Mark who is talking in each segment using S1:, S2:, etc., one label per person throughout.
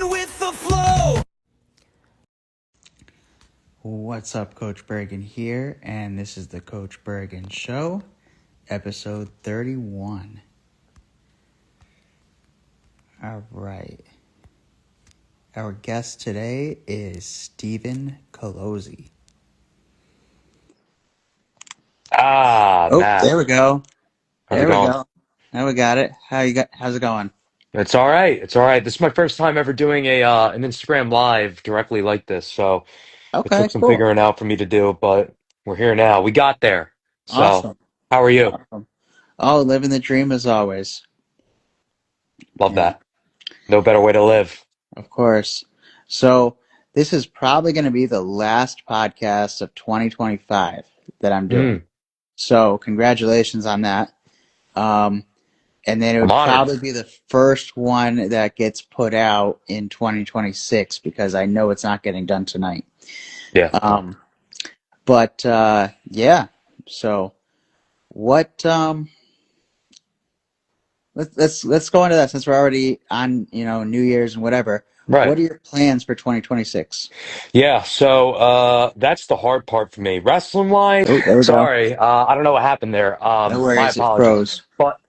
S1: with the flow.
S2: What's up, Coach Bergen here, and this is the Coach Bergen Show, episode 31. All right. Our guest today is Stephen Colosi. Oh,
S3: Matt,
S2: there we go.
S3: how's it
S2: There we
S3: going?
S2: go. Now we got it. How's it going?
S3: It's all right. It's all right. This is my first time ever doing a an Instagram live directly like this, so it
S2: Okay,
S3: took some
S2: cool.
S3: figuring out for me to do, but we're here now. We got there. So,
S2: Awesome.
S3: how are you?
S2: Awesome. Oh, living the dream as always.
S3: Love
S2: Yeah,
S3: that. No better way to live.
S2: of course. So, this is probably going to be the last podcast of 2025 that I'm doing.
S3: Mm,
S2: So, congratulations on that. Um, and then it
S3: I'm
S2: would
S3: honored.
S2: probably be the first one that gets put out in 2026 because I know it's not getting done tonight.
S3: Yeah.
S2: Um, but yeah, so what? Let's go into that since we're already on New Year's and whatever.
S3: Right.
S2: What are your plans for 2026?
S3: Yeah, so that's the hard part for me. Wrestling wise,
S2: Oh, there we go.
S3: sorry, I don't know what happened there.
S2: No
S3: My
S2: worries, it
S3: apologies.
S2: froze.
S3: But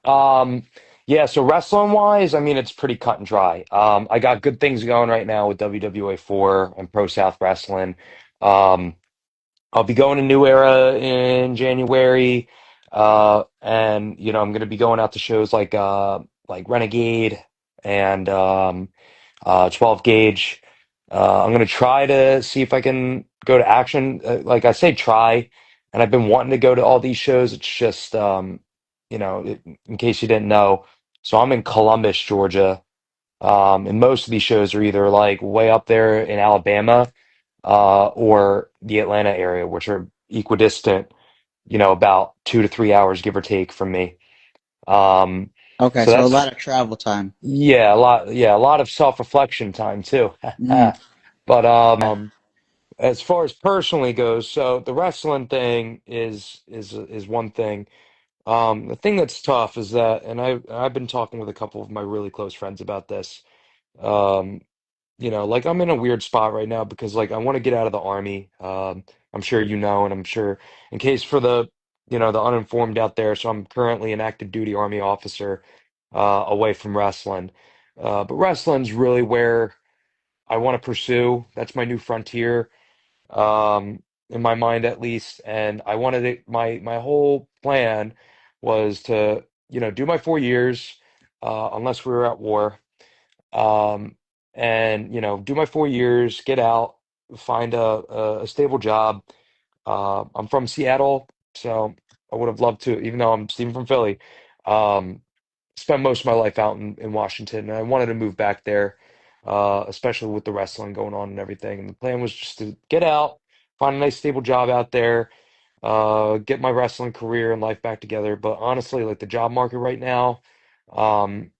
S3: um yeah, so wrestling wise, I mean it's pretty cut and dry. I got good things going right now with WWA 4 and Pro South Wrestling. Um I'll be going to New Era in January. And I'm gonna be going out to shows like Renegade and 12 gauge. I'm gonna try to see if I can go to Action. Like I say, try, and I've been wanting to go to all these shows. It's just, in case you didn't know, so I'm in Columbus, Georgia, and most of these shows are either like way up there in Alabama, or the Atlanta area, which are equidistant, about 2 to 3 hours, give or take, from me. Um,
S2: Okay,
S3: so
S2: so a
S3: that's
S2: lot of travel time.
S3: yeah, a lot of self-reflection time too.
S2: Mm,
S3: But
S2: yeah.
S3: as far as personally goes, so the wrestling thing is one thing. The thing that's tough is that, and I've been talking with a couple of my really close friends about this. Um, like I'm in a weird spot right now because like I want to get out of the army. I'm sure you know, and I'm sure in case for the uninformed out there. So I'm currently an active duty army officer, away from wrestling. But wrestling's really where I want to pursue. That's my new frontier, in my mind at least. And I wanted it, my whole plan was to, do my 4 years, unless we were at war, um, and do my 4 years, get out, find a stable job. I'm from Seattle, so I would have loved to, even though I'm Steven from Philly, um, spent most of my life out in Washington, and I wanted to move back there, especially with the wrestling going on and everything. And the plan was just to get out, find a nice stable job out there, get my wrestling career and life back together. But honestly, like the job market right now, um,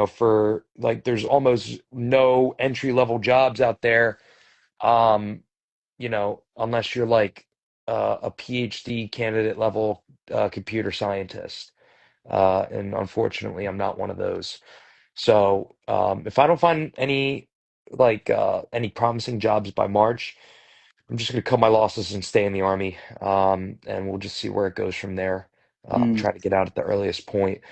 S3: for like there's almost no entry level jobs out there, um, unless you're like a PhD candidate level computer scientist. And unfortunately, I'm not one of those. So if I don't find any promising jobs by March, I'm just going to cut my losses and stay in the army, and we'll just see where it goes from there.
S2: Mm.
S3: Try to get out at the earliest point.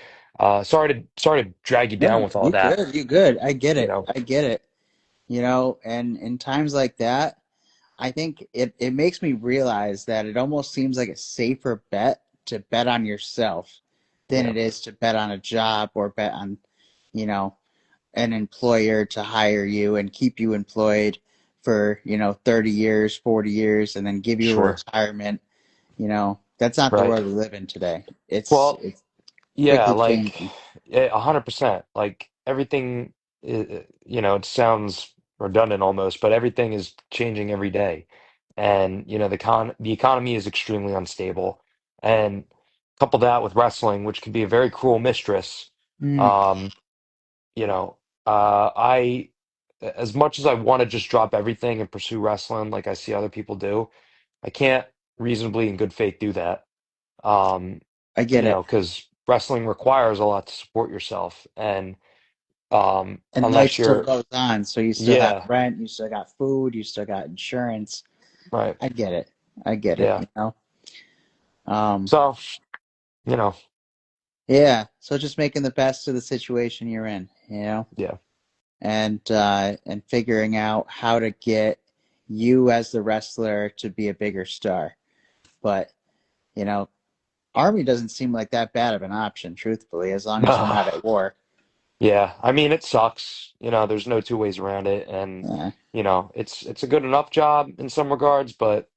S3: Sorry to drag you down
S2: No,
S3: with all
S2: you
S3: that.
S2: good. You good. I get
S3: You
S2: it.
S3: know,
S2: I get it. And in times like that, I think it makes me realize that it almost seems like a safer bet to bet on yourself than
S3: yeah,
S2: it is to bet on a job or bet on, you know, an employer to hire you and keep you employed for, 30 years, 40 years, and then give you a
S3: sure,
S2: retirement. That's not the
S3: right.
S2: world we live in today. It's
S3: Well,
S2: it's
S3: yeah,
S2: quickly
S3: like
S2: changing.
S3: 100%. Like everything, it sounds redundant almost, but everything is changing every day. And, the economy is extremely unstable. And couple that with wrestling, which can be a very cruel mistress.
S2: Mm,
S3: Um, you know, I, as much as I want to just drop everything and pursue wrestling like I see other people do, I can't reasonably in good faith do that. Um,
S2: I get it.
S3: because wrestling requires a lot to support yourself. And
S2: And life
S3: unless
S2: still
S3: you're,
S2: goes on, so you still have
S3: yeah,
S2: rent, you still got food, you still got insurance.
S3: right,
S2: I get it. I get it,
S3: yeah.
S2: you know. Um,
S3: So, you know,
S2: yeah, so just making the best of the situation you're in, you know,
S3: yeah.
S2: and figuring out how to get you as the wrestler to be a bigger star. But, you know, Army doesn't seem like that bad of an option, truthfully, as long as you're not at war.
S3: Yeah, I mean it sucks. There's no two ways around it, and
S2: Yeah.
S3: it's a good enough job in some regards, but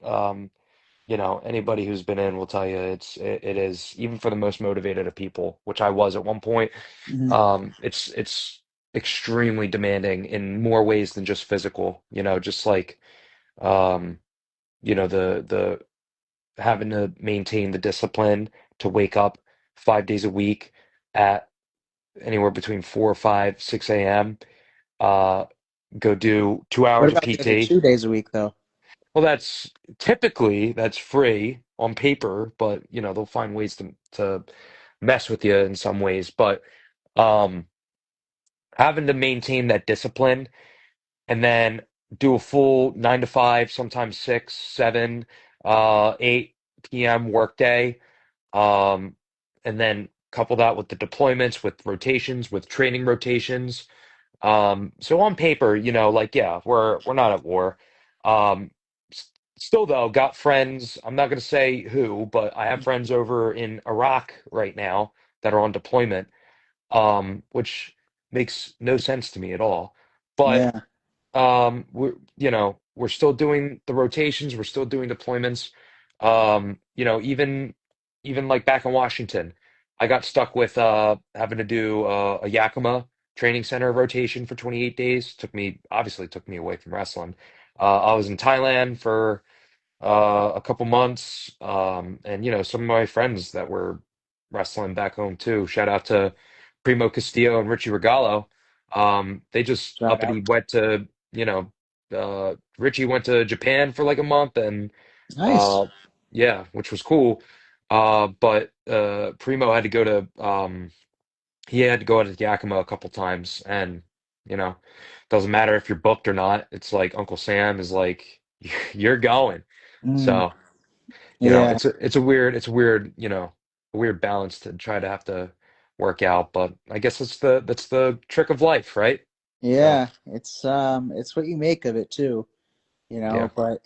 S3: anybody who's been in will tell you it is even for the most motivated of people, which I was at one point.
S2: Mhm.
S3: It's extremely demanding in more ways than just physical. Just like um, the having to maintain the discipline to wake up 5 days a week at anywhere between 4 or 5, 6 a.m. Uh, go do two
S2: What
S3: hours of
S2: about the other
S3: PT.
S2: 2 days a week, though?
S3: Well, that's free on paper, but they'll find ways to mess with you in some ways. But um, having to maintain that discipline and then do a full 9 to 5, sometimes 6, 7, 8 p.m. workday, um, and then couple that with the deployments, with rotations, with training rotations. So on paper, like yeah, we're not at war. Um, Still though, got friends. I'm not gonna say who, but I have friends over in Iraq right now that are on deployment, which makes no sense to me at all. But
S2: Yeah.
S3: we're still doing the rotations, we're still doing deployments. Even like back in Washington, I got stuck with having to do a Yakima training center rotation for 28 days. Took me away from wrestling. I was in Thailand for a couple months. And some of my friends that were wrestling back home too. Shout out to Primo Castillo and Richie Regalo. They just
S2: Shout
S3: uppity
S2: out.
S3: went to, Richie went to Japan for like a month and
S2: Nice.
S3: uh, yeah, which was cool. But Primo had to go to he had to go out to Yakima a couple times, and you know, doesn't matter if you're booked or not. It's like Uncle Sam is like, you're going.
S2: Mm,
S3: So,
S2: yeah.
S3: it's a weird, a weird balance to try to have to work out. But I guess that's the trick of life, right? So,
S2: Yeah. It's what you make of it too, you
S3: yeah,
S2: know, but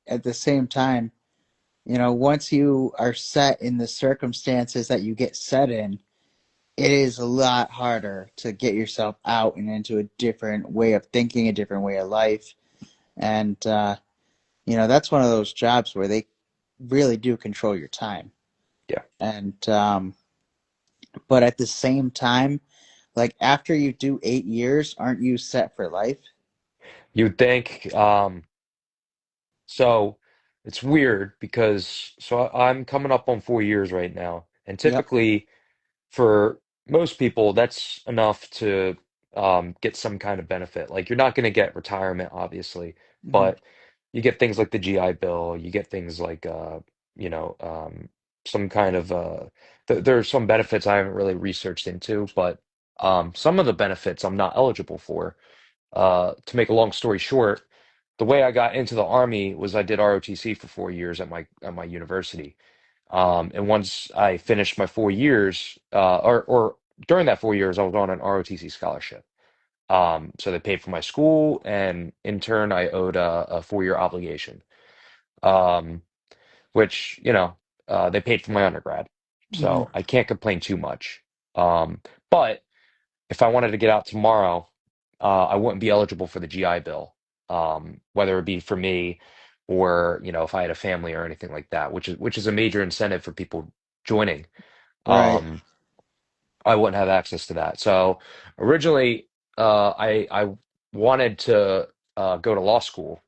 S2: at the same time, you know, once you are set in the circumstances that you get set in, it is a lot harder to get yourself out and into a different way of thinking, a different way of life. And, you know, that's one of those jobs where they really do control your time.
S3: yeah.
S2: And, but at the same time, like after you do 8 years, aren't you set for life?
S3: You would think. So it's weird because I'm coming up on 4 years right now, and
S2: Yep.
S3: typically, for most people, that's enough to get some kind of benefit. Like you're not going to get retirement, obviously,
S2: Hmm.
S3: but you get things like the GI Bill. You get things like you know, um, some kind of there are some benefits I haven't really researched into, but some of the benefits I'm not eligible for. To make a long story short, the way I got into the Army was I did ROTC for 4 years at my university. And once I finished my 4 years, or during that 4 years, I was on an ROTC scholarship. So they paid for my school, and in turn, I owed a 4 year obligation, um, which, they paid for my undergrad.
S2: Hmm.
S3: So I can't complain too much. But if I wanted to get out tomorrow, I wouldn't be eligible for the GI Bill, whether it be for me or, if I had a family or anything like that, which is a major incentive for people joining.
S2: Right.
S3: Um, I wouldn't have access to that. So originally, I wanted to go to law school,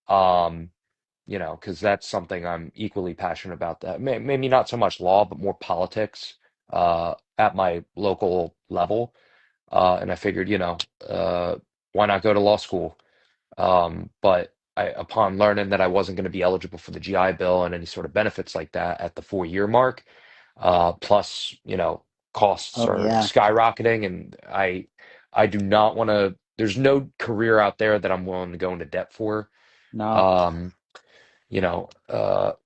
S3: um, because that's something I'm equally passionate about. That maybe not so much law, but more politics at my local level. And I figured, why not go to law school? But upon learning that I wasn't going to be eligible for the GI Bill and any sort of benefits like that at the 4 year mark, plus, costs
S2: Oh
S3: are
S2: yeah.
S3: skyrocketing, and I do not want to, there's no career out there that I'm willing to go into debt for.
S2: No.
S3: Um,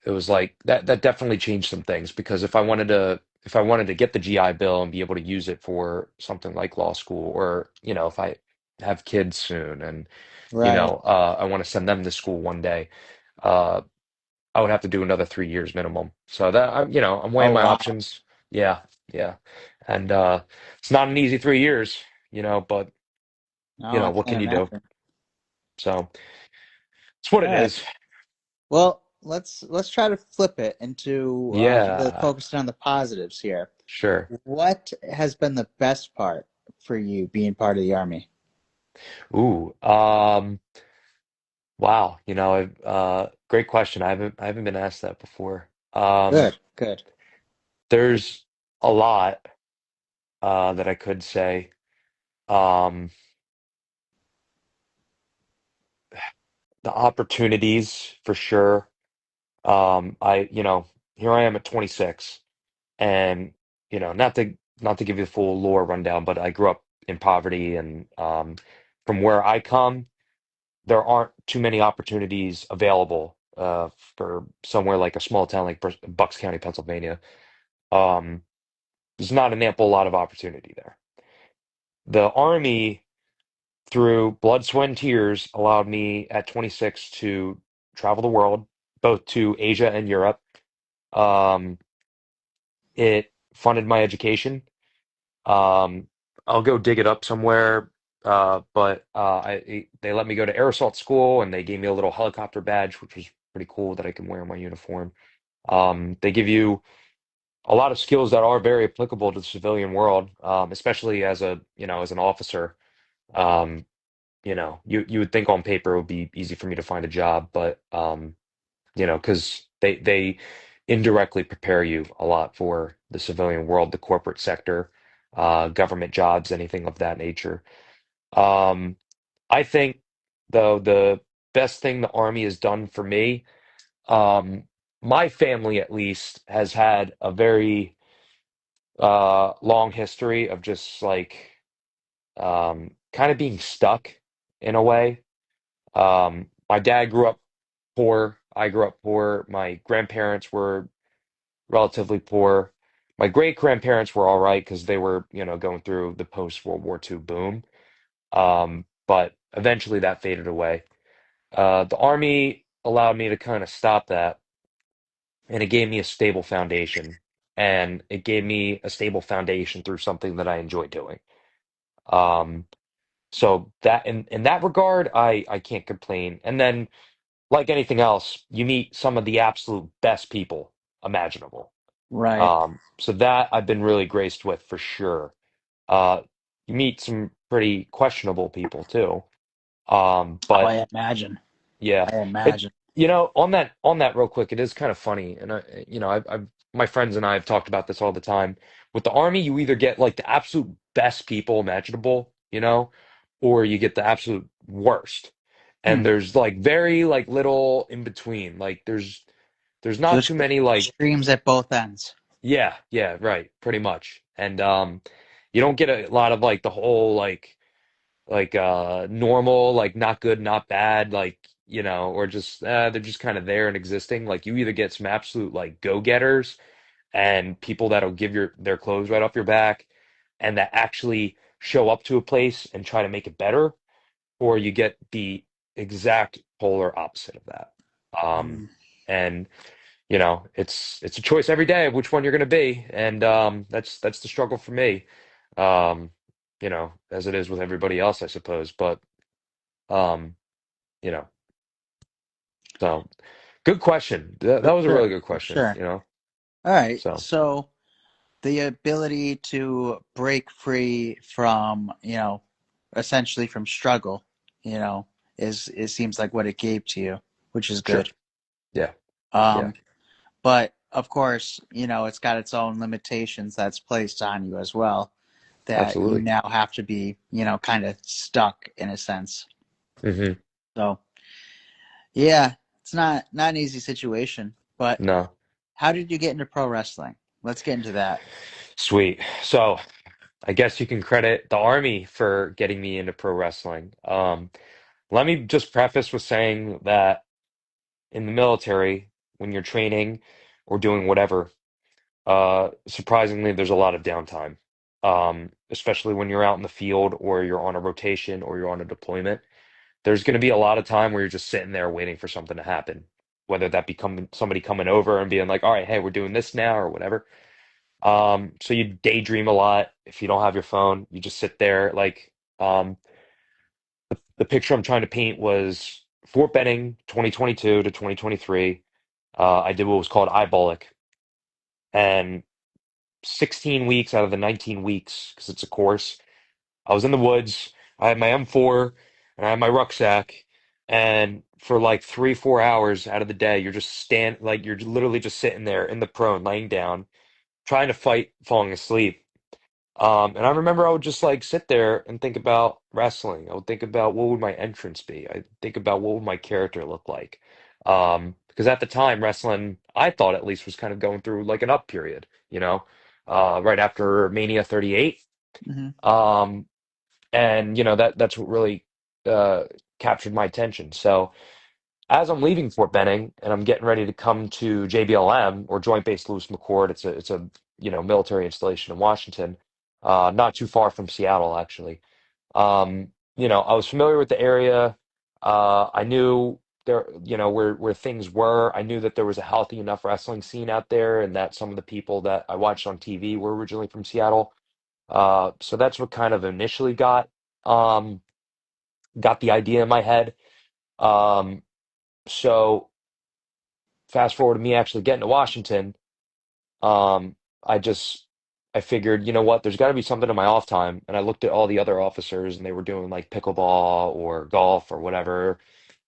S3: it was like that definitely changed some things because if I wanted to get the GI Bill and be able to use it for something like law school or, if I have kids soon and,
S2: Right.
S3: I want to send them to school one day, uh, I would have to do another 3 years minimum. So I'm weighing
S2: Oh
S3: my
S2: wow.
S3: options. Yeah, yeah. And it's not an easy 3 years, but
S2: No, I
S3: what
S2: can't
S3: can you do?
S2: imagine.
S3: So it's what
S2: All
S3: it
S2: right.
S3: is.
S2: Well, let's try to flip it into the
S3: Yeah,
S2: focusing on the positives here.
S3: sure.
S2: What has been the best part for you being part of the army?
S3: Ooh, wow. Great question. I haven't been asked that before.
S2: Good, good.
S3: There's a lot that I could say. Um, the opportunities for sure. Here I am at 26, and not to give you the full lore rundown, but I grew up in poverty, and from where I come, there aren't too many opportunities available for somewhere like a small town like Bucks County, Pennsylvania. Um, there's not an ample lot of opportunity there. The Army, through blood, sweat, and tears, allowed me at 26 to travel the world, both to Asia and Europe. Um, it funded my education. Um, I'll go dig it up somewhere. They let me go to air assault school and they gave me a little helicopter badge, which was pretty cool that I can wear on my uniform. They give you a lot of skills that are very applicable to the civilian world, especially as an officer. Um, you would think on paper it would be easy for me to find a job, but because they indirectly prepare you a lot for the civilian world, the corporate sector, government jobs, anything of that nature. Um, I think, though, the best thing the Army has done for me, my family at least has had a very long history of just like kind of being stuck in a way. My dad grew up poor. I grew up poor. My grandparents were relatively poor. My great grandparents were all right because they were, going through the post World War II boom. But eventually that faded away. The Army allowed me to kind of stop that, and it gave me a stable foundation. And it gave me a stable foundation through something that I enjoy doing. Um, so that in that regard, I can't complain. And then, like anything else, you meet some of the absolute best people imaginable.
S2: Right.
S3: So that I've been really graced with for sure. Uh, you meet some pretty questionable people too.
S2: Oh,
S3: But
S2: I imagine.
S3: yeah,
S2: I
S3: it
S2: imagine.
S3: on that real quick, it is kind of funny, and I've my friends and I have talked about this all the time. With the Army, you either get like the absolute best people imaginable, or you get the absolute worst.
S2: Hmm.
S3: And there's like very like little in between. Like there's
S2: So
S3: not
S2: it's
S3: too many like.
S2: extremes at both ends.
S3: Yeah, yeah, right, pretty much. And you don't get a lot of like the whole like normal, like not good, not bad, like, or just they're just kind of there and existing. Like you either get some absolute like go-getters and people that'll give their clothes right off your back and that actually show up to a place and try to make it better, or you get the exact polar opposite of that. Um
S2: Hmm.
S3: and it's a choice every day of which one you're going to be, and that's the struggle for me, um, as it is with everybody else, I suppose. But um, you know, so good question. That
S2: For
S3: was a really
S2: sure.
S3: good
S2: For
S3: question.
S2: sure. All right.
S3: So
S2: So the ability to break free from, essentially from struggle, you know, is it seems like what it gave to you, which is
S3: sure,
S2: good.
S3: yeah, yeah,
S2: Um, but of course, it's got its own limitations that's placed on you as well, that you
S3: absolutely.
S2: now have to be, kind of stuck in a sense.
S3: Hmm.
S2: So yeah, it's not an easy situation. But
S3: No,
S2: how did you get into pro wrestling? Let's get into that.
S3: sweet. So. I guess you can credit the Army for getting me into pro wrestling. Let me just preface with saying that in the military, when you're training or doing whatever, surprisingly, there's a lot of downtime. Especially when you're out in the field or you're on a rotation or you're on a deployment. There's going to be a lot of time where you're just sitting there waiting for something to happen, whether that be somebody coming over and being like, all right, hey, we're doing this now or whatever. So you daydream a lot. If you don't have your phone, you just sit there. Um, the picture I'm trying to paint was Fort Benning, 2022 to 2023. I did what was called eyebolic, and 16 weeks out of the 19 weeks, because it's a course, I was in the woods. I had my M4 and I had my rucksack. And for like 3, 4 hours out of the day, you're literally just sitting there in the prone, laying down, trying to fight falling asleep. And I remember I would just like sit there and think about wrestling. I would think about what would my entrance be. I think about what would my character look like. Because at the time, wrestling, I thought at least, was kind of going through like an up period, right after Mania 38.
S2: Hmm.
S3: Um, and that's what really uh, captured my attention. So as I'm leaving Fort Benning and I'm getting ready to come to JBLM or Joint Base Lewis McChord, it's a military installation in Washington, not too far from Seattle actually. I was familiar with the area. I knew there, where things were. I knew that there was a healthy enough wrestling scene out there, and that some of the people that I watched on TV were originally from Seattle. So that's what kind of initially um, got the idea in my head. Um, so fast forward to me actually getting to Washington, um, I just I figured, you know what, there's got to be something in my off time, and I looked at all the other officers, and they were doing like pickleball or golf or whatever,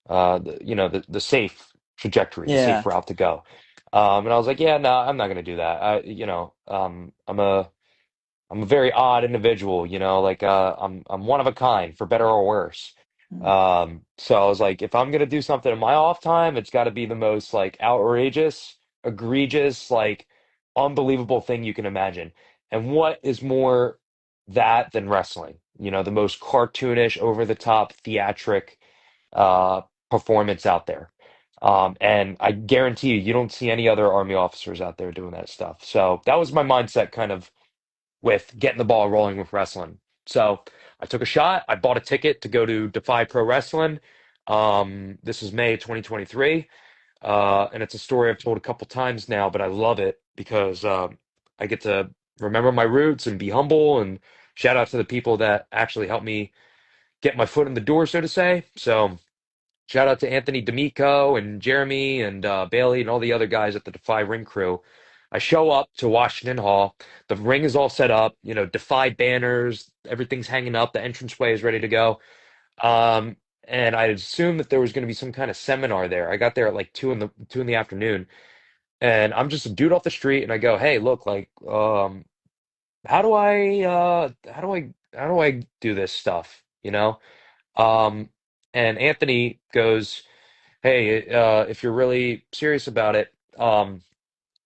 S3: the safe trajectory, the safe
S2: Yeah.
S3: route to go. And I was like, yeah, no, I'm not going to do that. I'm a very odd individual, like I'm one of a kind, for better or worse. So I was like, if I'm gonna do something in my off time, it's got to be the most like outrageous, egregious, like unbelievable thing you can imagine. And what is more that than wrestling? The most cartoonish, over the top, theatric uh, performance out there. And I guarantee you, you don't see any other Army officers out there doing that stuff. So that was my mindset, kind of with getting the ball rolling with wrestling. So I took a shot. I bought a ticket to go to Defy Pro Wrestling. This is May 2023. And it's a story I've told a couple times now, but I love it because I get to remember my roots and be humble, and shout out to the people that actually helped me get my foot in the door, so to say. So shout out to Anthony D'Amico and Jeremy and Bailey and all the other guys at the Defy Ring crew. I show up to Washington Hall. The ring is all set up, Defy banners, everything's hanging up, the entranceway is ready to go. Um, and I assumed that there was going to be some kind of seminar there. I got there at like 2 in the afternoon, and I'm just a dude off the street, and I go, "Hey, look, like, how do I do this stuff?" Um, and Anthony goes, hey, if you're really serious about it,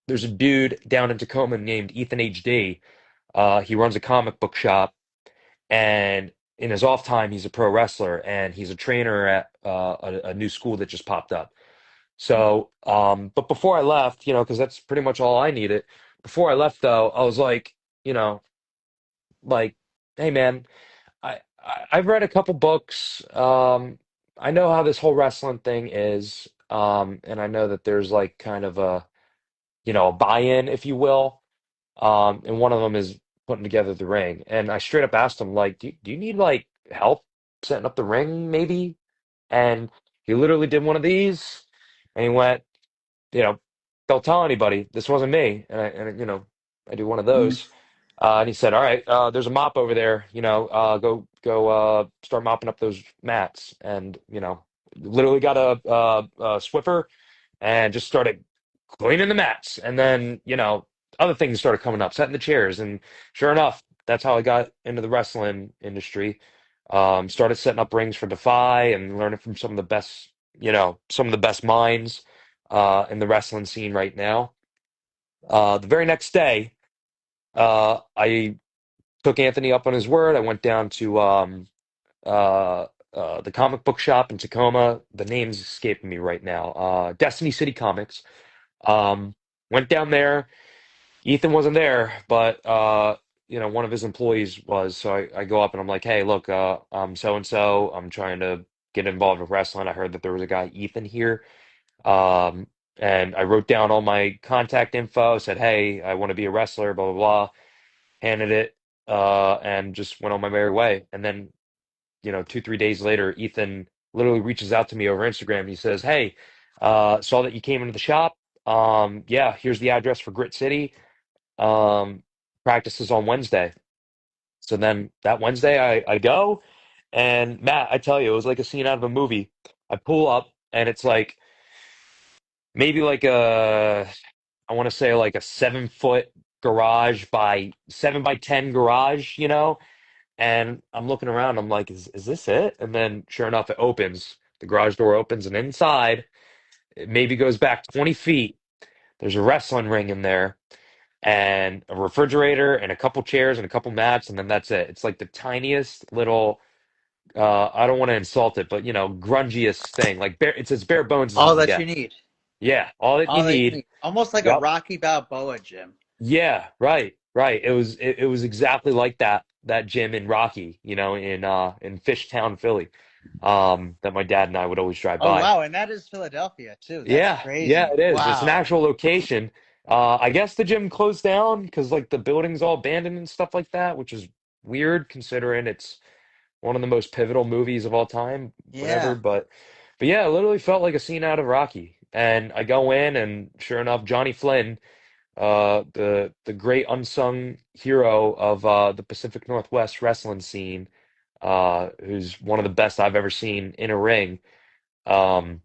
S3: there's a dude down in Tacoma named Ethan HD. He runs a comic book shop, and in his off time, he's a pro wrestler, and he's a trainer at a new school that just popped up. So, but before I left, because that's pretty much all I needed. Before I left, though, I was like, you know, like, hey, man, I've read a couple books. I know how this whole wrestling thing is. And I know that there's like kind of a buy-in, if you will. And one of them is putting together the ring. And I straight up asked him, like, do you need like help setting up the ring, maybe? And he literally did one of these, and he went, you know, don't tell anybody. This wasn't me. And I do one of
S2: Mm.
S3: those. And he said, all right, there's a mop over there, go start mopping up those mats. And, literally got a Swiffer and just started cleaning the mats. And then, other things started coming up, setting the chairs. And sure enough, that's how I got into the wrestling industry. Started setting up rings for Defy and learning from some of the best minds in the wrestling scene right now. The very next day, I took Anthony up on his word. I went down to uh, the comic book shop in Tacoma. The name's escaping me right now. Destiny City Comics. Um, Went down there. Ethan wasn't there, but one of his employees was. So I go up and I'm like, hey, look, I'm so and so. I'm trying to get involved with wrestling. I heard that there was a guy, Ethan, here. Um, and I wrote down all my contact info, said, hey, I want to be a wrestler, blah, blah, blah, handed it, and just went on my merry way. And then, 2, 3 days later, Ethan literally reaches out to me over Instagram. He says, hey, saw that you came into the shop. Yeah, here's the address for Grit City. Um, Practice is on Wednesday. So then that Wednesday I go, and Matt, I tell you, it was like a scene out of a movie. I pull up and it's like maybe like I want to say like a 7 foot garage by 7 by 10 garage, and I'm looking around, I'm like, is this it? And then sure enough, it opens. The garage door opens, and inside, it maybe goes back 20 feet. There's a wrestling ring in there and a refrigerator and a couple chairs and a couple mats, and then that's it. It's like the tiniest little I don't want to insult it, but grungiest thing. Like it's as bare bones as you
S2: All
S3: can
S2: that you
S3: get.
S2: need.
S3: Yeah, all that you
S2: All that you
S3: need.
S2: need. Almost like a
S3: Yep.
S2: Rocky Balboa gym.
S3: Yeah, right, right. It was exactly like that gym in Rocky, in Fishtown, Philly, that my dad and I would always drive
S2: Oh
S3: by.
S2: wow, and that is Philadelphia too. That's
S3: Yeah, yeah,
S2: crazy.
S3: it is. It's an
S2: Wow.
S3: actual location. I guess the gym closed down because like the building's all abandoned and stuff like that, which is weird considering it's one of the most pivotal movies of all time, whatever.
S2: Yeah.
S3: But yeah, it literally felt like a scene out of Rocky. And I go in, and sure enough, Johnny Flynn, the great unsung hero of the Pacific Northwest wrestling scene, who's one of the best I've ever seen in a ring. Um,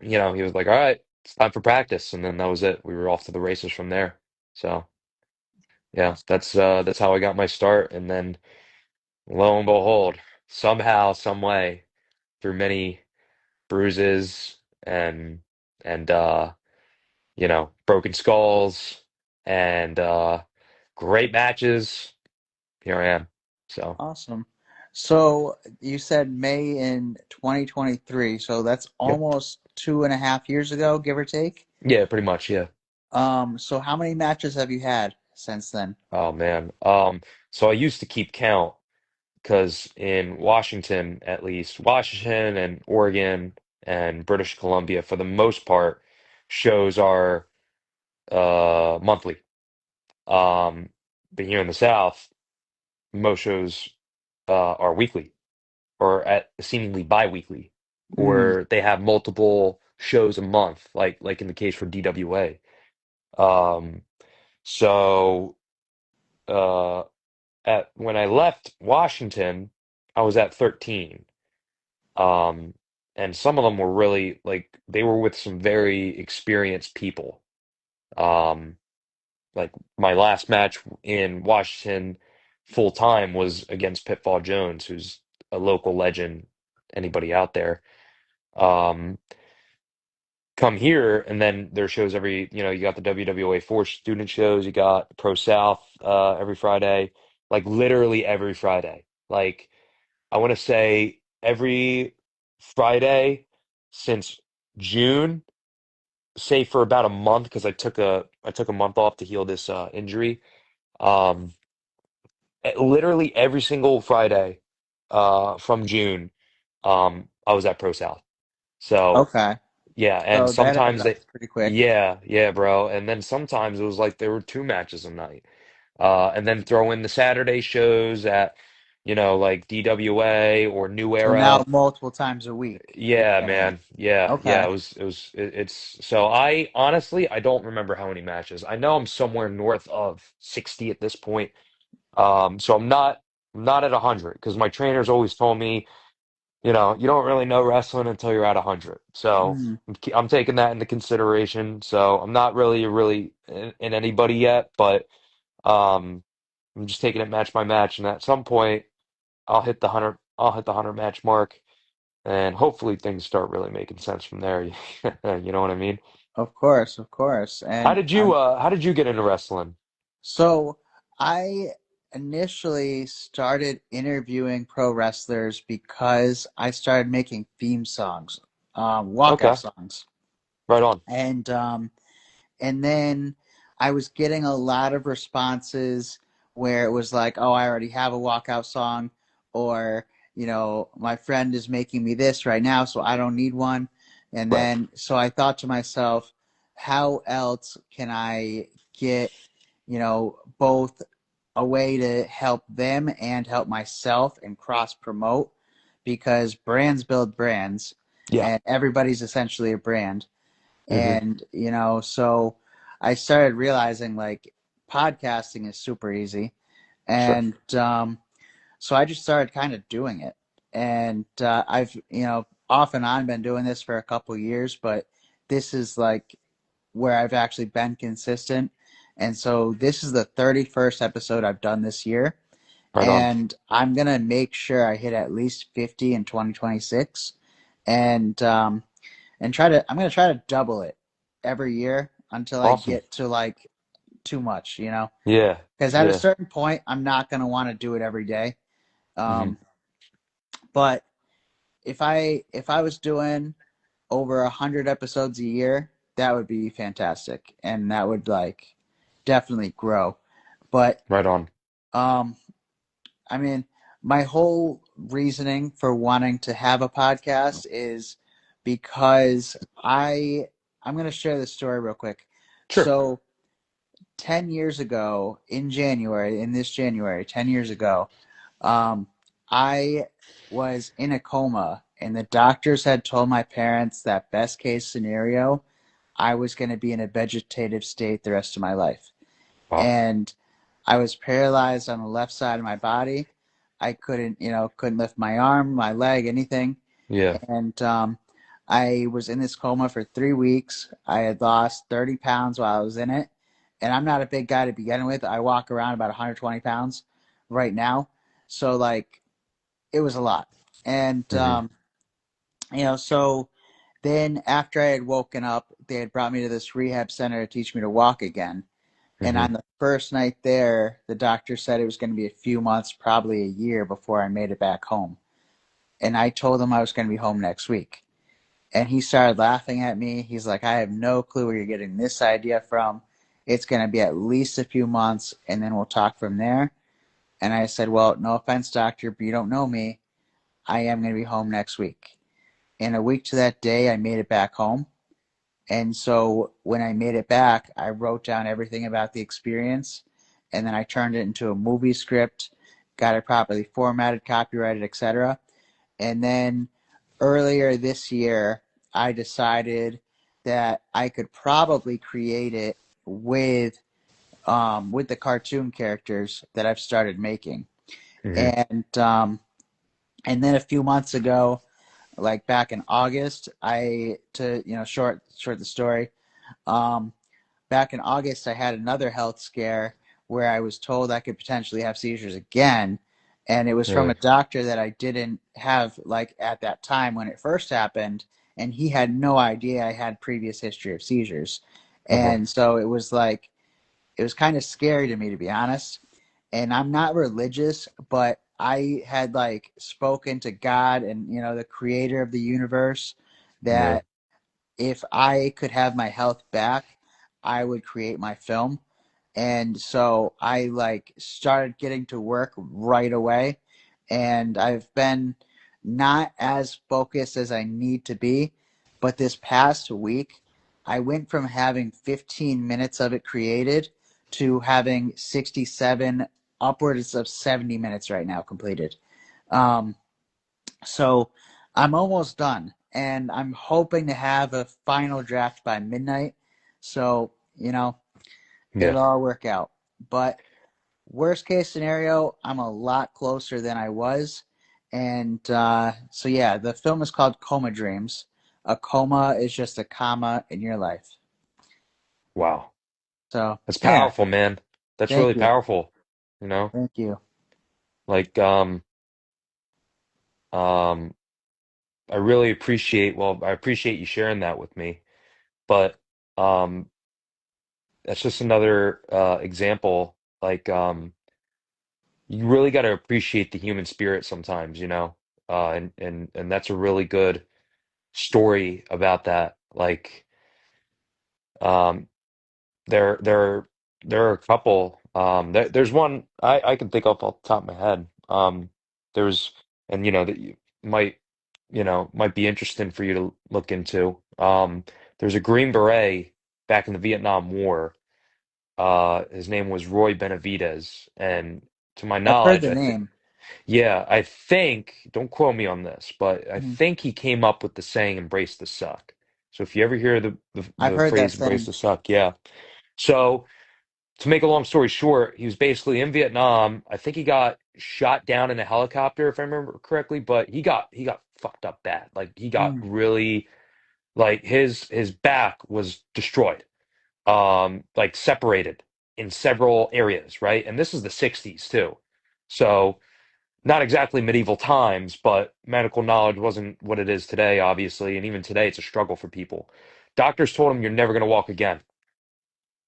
S3: he was like, "All right, it's time for practice," and then that was it. We were off to the races from there. So yeah, that's how I got my start, and then lo and behold, somehow, some way, through many bruises and broken skulls and great matches, here I am. So
S2: Awesome. So you said May in 2023, so that's
S3: yep,
S2: almost 2.5 years ago, give or take.
S3: yeah, pretty much, yeah.
S2: So how many matches have you had since then?
S3: Oh man, so I used to keep count because in Washington, at least, Washington and Oregon and British Columbia, for the most part, shows are monthly. Um, but here in the South, most shows are weekly or at seemingly bi-weekly,
S2: Mm,
S3: or they have multiple shows a month, like in the case for DWA. Um, so uh, at when I left Washington, I was at 13. Um, and some of them were really like they were with some very experienced people. Um, like my last match in Washington full time was against Pitfall Jones, who's a local legend. Anybody out there? Um, Come here, and then there are shows you got the WWA 4 student shows, you got Pro South every Friday, like literally every Friday. Like I want to say every Friday since June, save for about a month because I took a month off to heal this injury. Um, Literally every single Friday from June, I was at Pro South. So
S2: okay.
S3: yeah, and
S2: So that adds
S3: sometimes
S2: up
S3: they,
S2: pretty quick.
S3: yeah, yeah, bro. And then sometimes it was like there were two matches a night. And then throw in the Saturday shows at, like DWA or New
S2: So now
S3: Era.
S2: multiple times a week you're
S3: Yeah,
S2: saying.
S3: man. Yeah, yeah.
S2: Okay.
S3: It's so I honestly I don't remember how many matches. I know I'm somewhere north of 60 at this point. So I'm not at 100 because my trainers always told me, you don't really know wrestling until you're at 100. So
S2: Mm,
S3: I'm taking that into consideration. So I'm not really in anybody yet, but um, I'm just taking it match by match, and at some point I'll hit the 100. I'll hit the 100 match mark, and hopefully things start really making sense from there. You know what I mean?
S2: of course, of course.
S3: How
S2: And
S3: did you
S2: I'm
S3: uh how did you get into wrestling?
S2: so I initially started interviewing pro wrestlers because I started making theme songs, walkout
S3: Okay.
S2: songs,
S3: Right on.
S2: and and then I was getting a lot of responses where it was like, "Oh, I already have a walkout song," or "My friend is making me this right now, so I don't need one." And
S3: Right.
S2: then so I thought to myself, how else can I get both a way to help them and help myself and cross promote, because brands build brands
S3: Yeah.
S2: and everybody's essentially a brand.
S3: Hmm.
S2: And so I started realizing like podcasting is super easy.
S3: Sure.
S2: And so I just started kind of doing it. And I've off and on been doing this for a couple years, but this is like where I've actually been consistent. And so this is the 31st episode I've done this year.
S3: Right on.
S2: And I'm going to make sure I hit at least 50 in 2026. And, I'm going to try to double it every year until I
S3: Awesome.
S2: get to like too much,
S3: Yeah.
S2: because at a
S3: Yeah.
S2: certain point, I'm not going to want to do it every day.
S3: Hmm.
S2: Um, but if I was doing over 100 episodes a year, that would be fantastic, and that would like definitely grow. But
S3: Right on.
S2: um, I mean, my whole reasoning for wanting to have a podcast is because I'm going to share this story real quick.
S3: Sure.
S2: So 10 years ago in this January, 10 years ago, um, I was in a coma, and the doctors had told my parents that best case scenario, I was going to be in a vegetative state the rest of my life.
S3: Wow.
S2: And I was paralyzed on the left side of my body. I couldn't lift my arm, my leg, anything.
S3: Yeah.
S2: And I was in this coma for 3 weeks. I had lost 30 pounds while I was in it. And I'm not a big guy to begin with. I walk around about 120 pounds right now. So, like, it was a lot. And,
S3: Hmm.
S2: so then after I had woken up, they had brought me to this rehab center to teach me to walk again. And
S3: Hmm.
S2: on the first night there, the doctor said it was going to be a few months, probably a year, before I made it back home. And I told him I was going to be home next week. And he started laughing at me. He's like, I have no clue where you're getting this idea from. It's going to be at least a few months, and then we'll talk from there. And I said, well, no offense, doctor, but you don't know me. I am going to be home next week. And a week to that day, I made it back home. And so when I made it back, I wrote down everything about the experience, and then I turned it into a movie script, got it properly formatted, copyrighted, etc. And then earlier this year, I decided that I could probably create it with the cartoon characters that I've started making.
S3: Hmm.
S2: And then a few months ago, like back in August, I to short the story. Um, Back in August, I had another health scare where I was told I could potentially have seizures again. And it was from a
S3: Really.
S2: doctor that I didn't have, like, at that time when it first happened. And he had no idea I had previous history of seizures.
S3: Uh-huh.
S2: And so it was like, it was kind of scary to me, to be honest. And I'm not religious, but I had like spoken to God and, the creator of the universe,
S3: Yeah.
S2: that if I could have my health back, I would create my film. And so I like started getting to work right away, and I've been not as focused as I need to be, but this past week I went from having 15 minutes of it created to having 67, upwards of 70 minutes right now completed. Um, so I'm almost done, and I'm hoping to have a final draft by midnight. So,
S3: Yeah.
S2: it'll all work out. But worst case scenario, I'm a lot closer than I was. And so, yeah, the film is called Coma Dreams. A coma is just a comma in your life.
S3: Wow.
S2: So,
S3: That's
S2: yeah,
S3: powerful, man. That's
S2: thank
S3: really
S2: you.
S3: powerful. You know,
S2: Thank you.
S3: like, um, I really appreciate, well, I appreciate you sharing that with me, but, um, that's just another, example. Like, you really got to appreciate the human spirit sometimes, you know? And that's a really good story about that. Like, um, there there there are a couple. There's one I can think of off the top of my head. There's and you know that you might might be interesting for you to look into. There's a Green Beret back in the Vietnam War. His name was Roy Benavidez, and to my
S2: I've heard
S3: knowledge,
S2: the name.
S3: I think, don't quote me on this, but I
S2: Mhm.
S3: think he came up with the saying "embrace the suck." So if you ever hear
S2: I've
S3: the
S2: heard that
S3: phrase "embrace
S2: saying.
S3: the suck," yeah. So to make a long story short, he was basically in Vietnam. I think he got shot down in a helicopter, if I remember correctly, but he got fucked up bad. Like he got
S2: Mm.
S3: really like his back was destroyed, like separated in several areas, right? And this is the 60s too. So not exactly medieval times, but medical knowledge wasn't what it is today, obviously. And even today, it's a struggle for people. Doctors told him, "You're never going to walk again."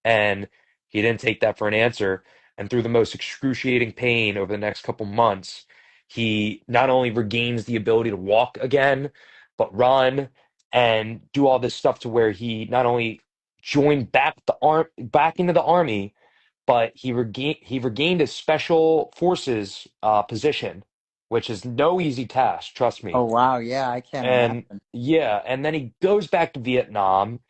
S3: And he didn't take that for an answer. And through the most excruciating pain over the next couple months, he not only regains the ability to walk again, but run and do all this stuff to where he not only joined back into the army, but he regained his special forces position, which is no easy task, trust
S2: Oh
S3: me.
S2: wow, yeah, I can't
S3: And
S2: imagine.
S3: yeah, and then he goes back to Vietnam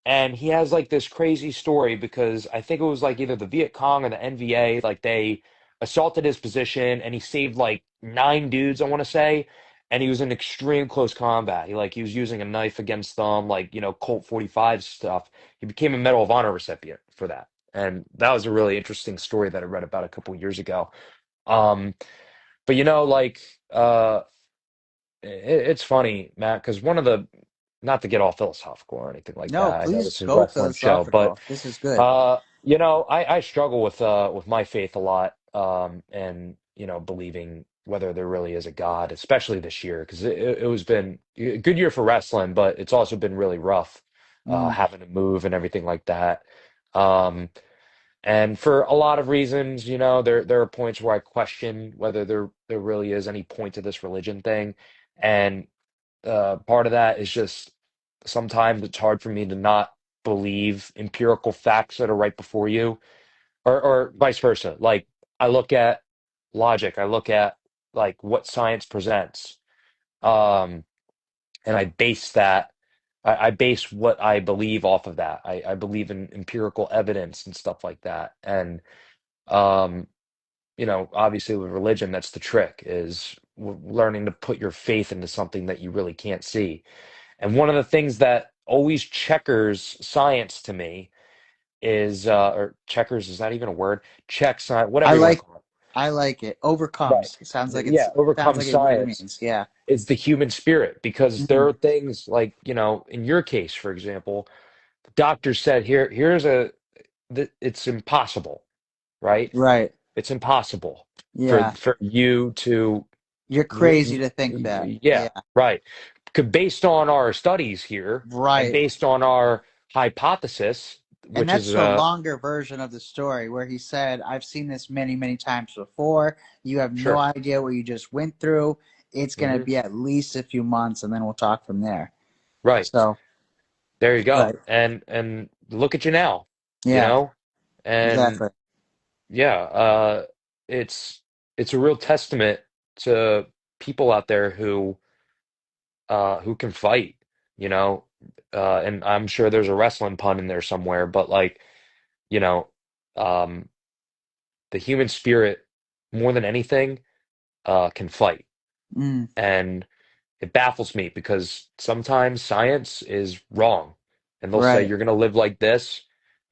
S3: and he has like this crazy story because I think it was like either the Viet Cong or the NVA, like they assaulted his position and he saved like 9 dudes, I want to say. And he was in extreme close combat. He was using a knife against them, like, Colt 45 stuff. He became a Medal of Honor recipient for that. And that was a really interesting story that I read about a couple years ago. Um, but like it's funny, Matt, because one of the not to get all philosophical or anything like
S2: No,
S3: that. I know
S2: please
S3: this is a
S2: go
S3: wrestling show, but
S2: philosophical. This is good.
S3: I struggle with my faith a lot, and believing whether there really is a God, especially this year, because it was been a good year for wrestling, but it's also been really rough,
S2: Mm.
S3: having to move and everything like that. Um, and for a lot of reasons, there are points where I question whether there really is any point to this religion thing. And part of that is just sometimes it's hard for me to not believe empirical facts that are right before you, or vice versa. Like I look at logic, I look at like what science presents, um, and I base what I believe off of that. I believe in empirical evidence and stuff like that. And um, obviously with religion, that's the trick is learning to put your faith into something that you really can't see. And one of the things that always checkers science to me is, or checkers, is that even a word? Check science,
S2: I
S3: whatever you want to
S2: like
S3: call it.
S2: I like it.
S3: Right.
S2: Overcomes.
S3: Yeah,
S2: Sounds
S3: overcome
S2: like it really
S3: science
S2: means. Yeah.
S3: is the human spirit because there
S2: Mhm.
S3: are things like, in your case, for example, the doctor said, it's impossible, right?
S2: Right.
S3: It's impossible for
S2: Yeah.
S3: you to
S2: You're crazy to think that.
S3: yeah,
S2: Yeah.
S3: right. Based on our studies here and
S2: Right.
S3: based on our hypothesis,
S2: And
S3: which
S2: that's
S3: is
S2: the longer version of the story where he said, I've seen this many, many times before. You have no
S3: sure.
S2: idea what you just went through. It's going to
S3: Hmm.
S2: be at least a few months and then we'll talk from there.
S3: Right.
S2: So,
S3: There you go.
S2: right.
S3: And look at you now, you
S2: Yeah,
S3: know? And
S2: exactly.
S3: yeah, it's it's a real testament to people out there who can fight, you know. And I'm sure there's a wrestling pun in there somewhere, but like, you know, um, the human spirit, more than anything, can fight.
S2: Mm,
S3: And it baffles me because sometimes science is wrong. And they'll say
S2: right.
S3: you're going to live like this.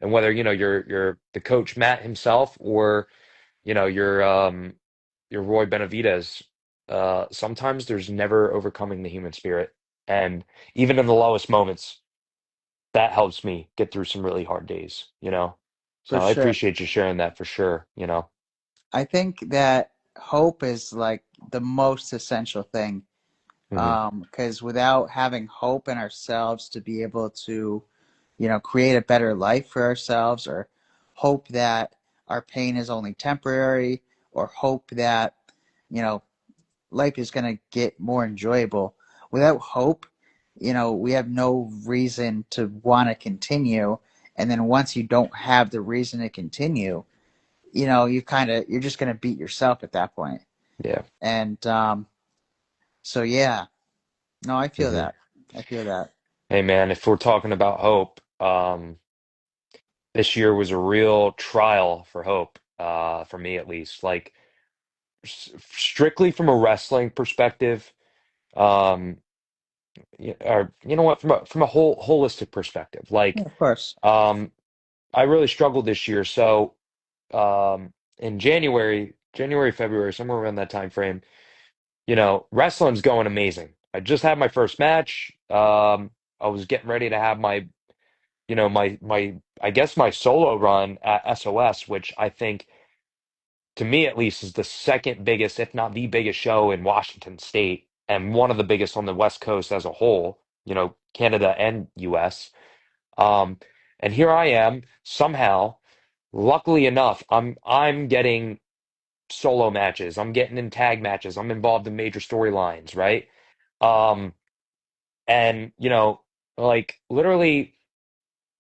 S3: And whether, you're the coach Matt himself or, you're Roy Benavidez, sometimes there's never overcoming the human spirit. And even in the lowest moments, that helps me get through some really hard days. So
S2: For
S3: I
S2: sure.
S3: appreciate you sharing that for sure.
S2: I think that hope is like the most essential thing.
S3: Hmm.
S2: Because without having hope in ourselves to be able to, create a better life for ourselves or hope that our pain is only temporary or hope that, you know, life is going to get more enjoyable. Without hope, we have no reason to want to continue. And then once you don't have the reason to continue, you're just going to beat yourself at that point.
S3: Yeah.
S2: And so, yeah, no, I feel
S3: Hmm.
S2: that. I feel that.
S3: Hey man, if we're talking about hope, this year was a real trial for hope, for me at least. Like strictly from a wrestling perspective, um, or you know what, from a whole holistic perspective.
S2: Yeah,
S3: Like,
S2: of course.
S3: um, I really struggled this year. So, in January, February, somewhere around that time frame, wrestling's going amazing. I just had my first match. I was getting ready to have my I guess my solo run at SOS, which I think to me at least is the second biggest, if not the biggest show in Washington State and one of the biggest on the West Coast as a whole, Canada and US. Um, and here I am somehow, luckily enough, I'm getting solo matches. I'm getting in tag matches. I'm involved in major storylines, right? Um, and like literally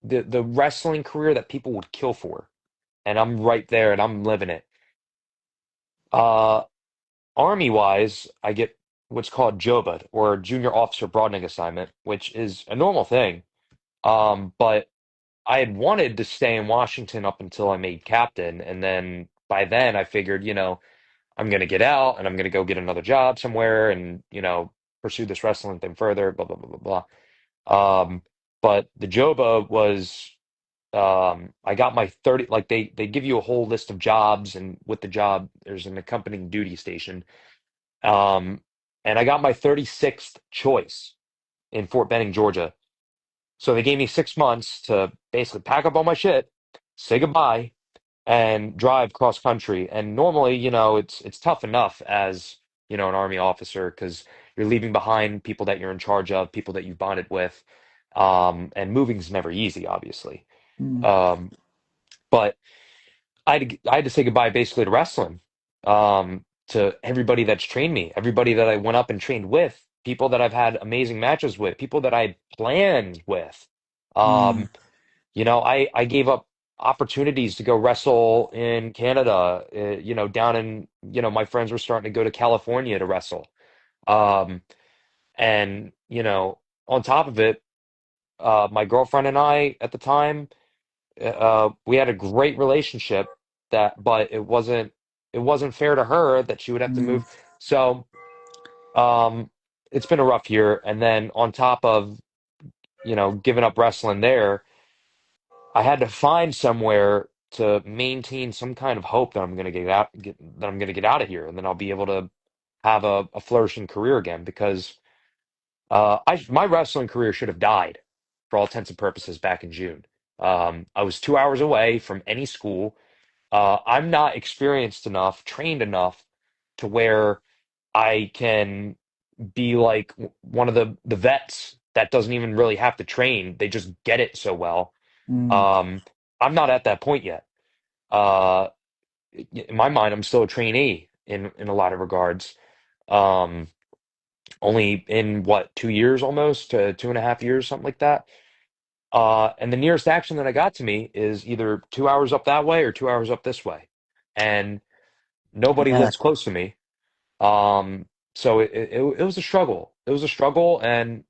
S3: the wrestling career that people would kill for, and I'm right there and I'm living it. Uh, Army wise, I get what's called JOBA or Junior Officer Broadening Assignment, which is a normal thing. But I had wanted to stay in Washington up until I made captain, and then by then I figured, I'm gonna get out and I'm gonna go get another job somewhere and, pursue this wrestling thing further, blah blah blah blah blah. But the JOBA was I got my 30, like they give you a whole list of jobs, and with the job there's an accompanying duty station. Um, and I got my 36th choice in Fort Benning, Georgia. So they gave me 6 months to basically pack up all my shit, say goodbye, and drive cross country. And normally, it's tough enough as, an Army officer because you're leaving behind people that you're in charge of, people that you've bonded with. And moving's never easy, obviously.
S2: Mm,
S3: Um, but I had to say goodbye basically to wrestling, to everybody that's trained me, everybody that I went up and trained with, people that I've had amazing matches with, people that I planned with.
S2: mm,
S3: Um, I gave up opportunities to go wrestle in Canada, down in, my friends were starting to go to California to wrestle. Um, and, on top of it, my girlfriend and I at the time, we had a great relationship but it wasn't fair to her that she would have to
S2: mm,
S3: move. So, um, it's been a rough year. And then on top of, giving up wrestling there, I had to find somewhere to maintain some kind of hope that I'm going to get out of here. And then I'll be able to have a flourishing career again because, my wrestling career should have died for all intents and purposes back in June. I was 2 hours away from any school. I'm not experienced enough, trained enough to where I can be like one of the vets that doesn't even really have to train. They just get it so well.
S2: mm,
S3: Um, I'm not at that point yet. Uh, in my mind, I'm still a trainee in a lot of regards. Um, only in what, 2 years almost, 2.5 years, something like that. And the nearest action that I got to me is either 2 hours up that way or 2 hours up this way. And nobody
S2: yeah.
S3: lives close to me. So it was a struggle. It was a struggle. And,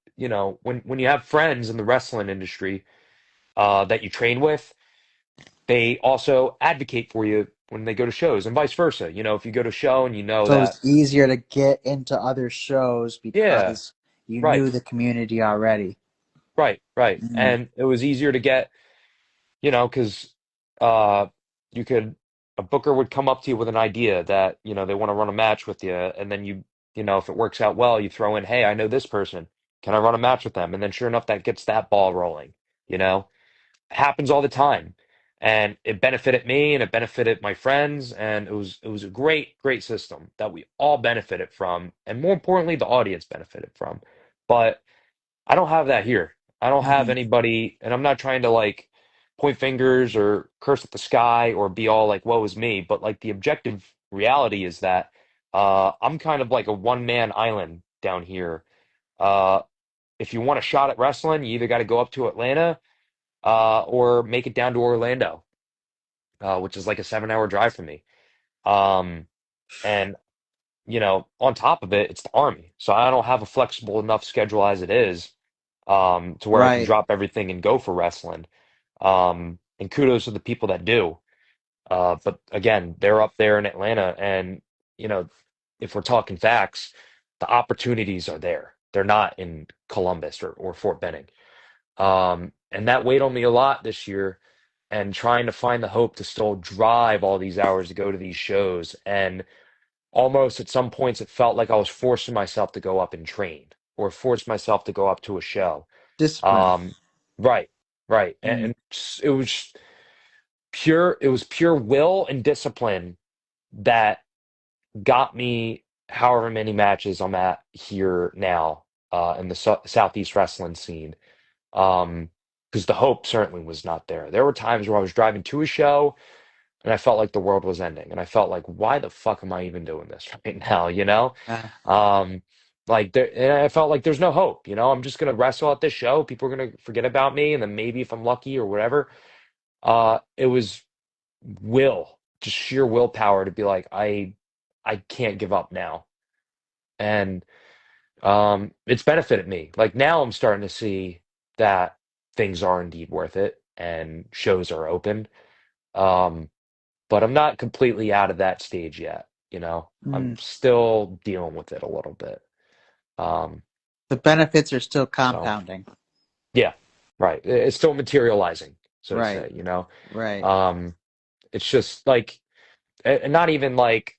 S3: when you have friends in the wrestling industry, that you train with, they also advocate for you when they go to shows and vice versa. If you go to a show and you know
S2: So
S3: that,
S2: it's easier to get into other shows
S3: yeah,
S2: because you
S3: right,
S2: knew the community already.
S3: right, right.
S2: Mm,
S3: And it was easier to get, because you could, a booker would come up to you with an idea that, they want to run a match with you. And then if it works out well, you throw in, hey, I know this person. Can I run a match with them? And then sure enough, that gets that ball rolling, you know? Happens all the time. And it benefited me and it benefited my friends. And it was a great, great system that we all benefited from. And more importantly, the audience benefited from. But I don't have that here. I don't have
S2: mm,
S3: anybody, and I'm not trying to like point fingers or curse at the sky or be all like, woe is me, but like the objective reality is that I'm kind of like a one man island down here. Uh, if you want a shot at wrestling, you either got to go up to Atlanta or make it down to Orlando, which is like a 7 hour drive for me. Um, and on top of it, it's the Army. So I don't have a flexible enough schedule as it is, to where I can
S2: Right.
S3: drop everything and go for wrestling. And kudos to the people that do. But again, they're up there in Atlanta, and you know, if we're talking facts, the opportunities are there. They're not in Columbus or Fort Benning. And that weighed on me a lot this year, and trying to find the hope to still drive all these hours to go to these shows. And almost at some points, it felt like I was forcing myself to go up and train or force myself to go up to a show.
S2: Discipline.
S3: Um, right, right.
S2: Mm,
S3: And it was pure will and discipline that got me however many matches I'm at here now in the Southeast wrestling scene. Um, because the hope certainly was not there. There were times where I was driving to a show and I felt like the world was ending, and I felt like, why the fuck am I even doing this right now?
S2: uh,
S3: Um, like there, and I felt like there's no hope. I'm just gonna wrestle at this show. People are gonna forget about me, and then maybe if I'm lucky or whatever. It was just sheer willpower to be like, I can't give up now. And it's benefited me. Like now I'm starting to see that things are indeed worth it and shows are open. Um, but I'm not completely out of that stage yet. I'm
S2: mm.
S3: still dealing with it a little bit. Um,
S2: The benefits are still
S3: so
S2: compounding.
S3: yeah, right. It's still materializing, so to
S2: Right.
S3: say.
S2: Right.
S3: Um, it's just like, and not even like,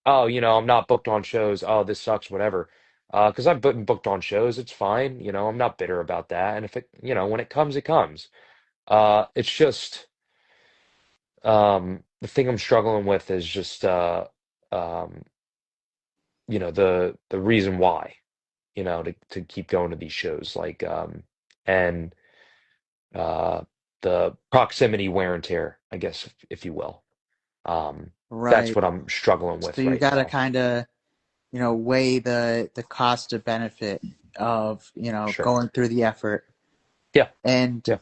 S3: oh, I'm not booked on shows. Oh, this sucks, whatever. Because I've been booked on shows. It's fine. I'm not bitter about that. And if when it comes, it comes. It's just, the thing I'm struggling with is just, um, the reason why, to keep going to these shows, like, and uh, the proximity wear and tear, I guess, if you will. Um, that's
S2: Right.
S3: what I'm struggling
S2: So
S3: with
S2: you
S3: right
S2: got to
S3: now.
S2: kind of, weigh the cost to benefit of,
S3: Sure.
S2: going through the effort.
S3: Yeah.
S2: And,
S3: Yeah.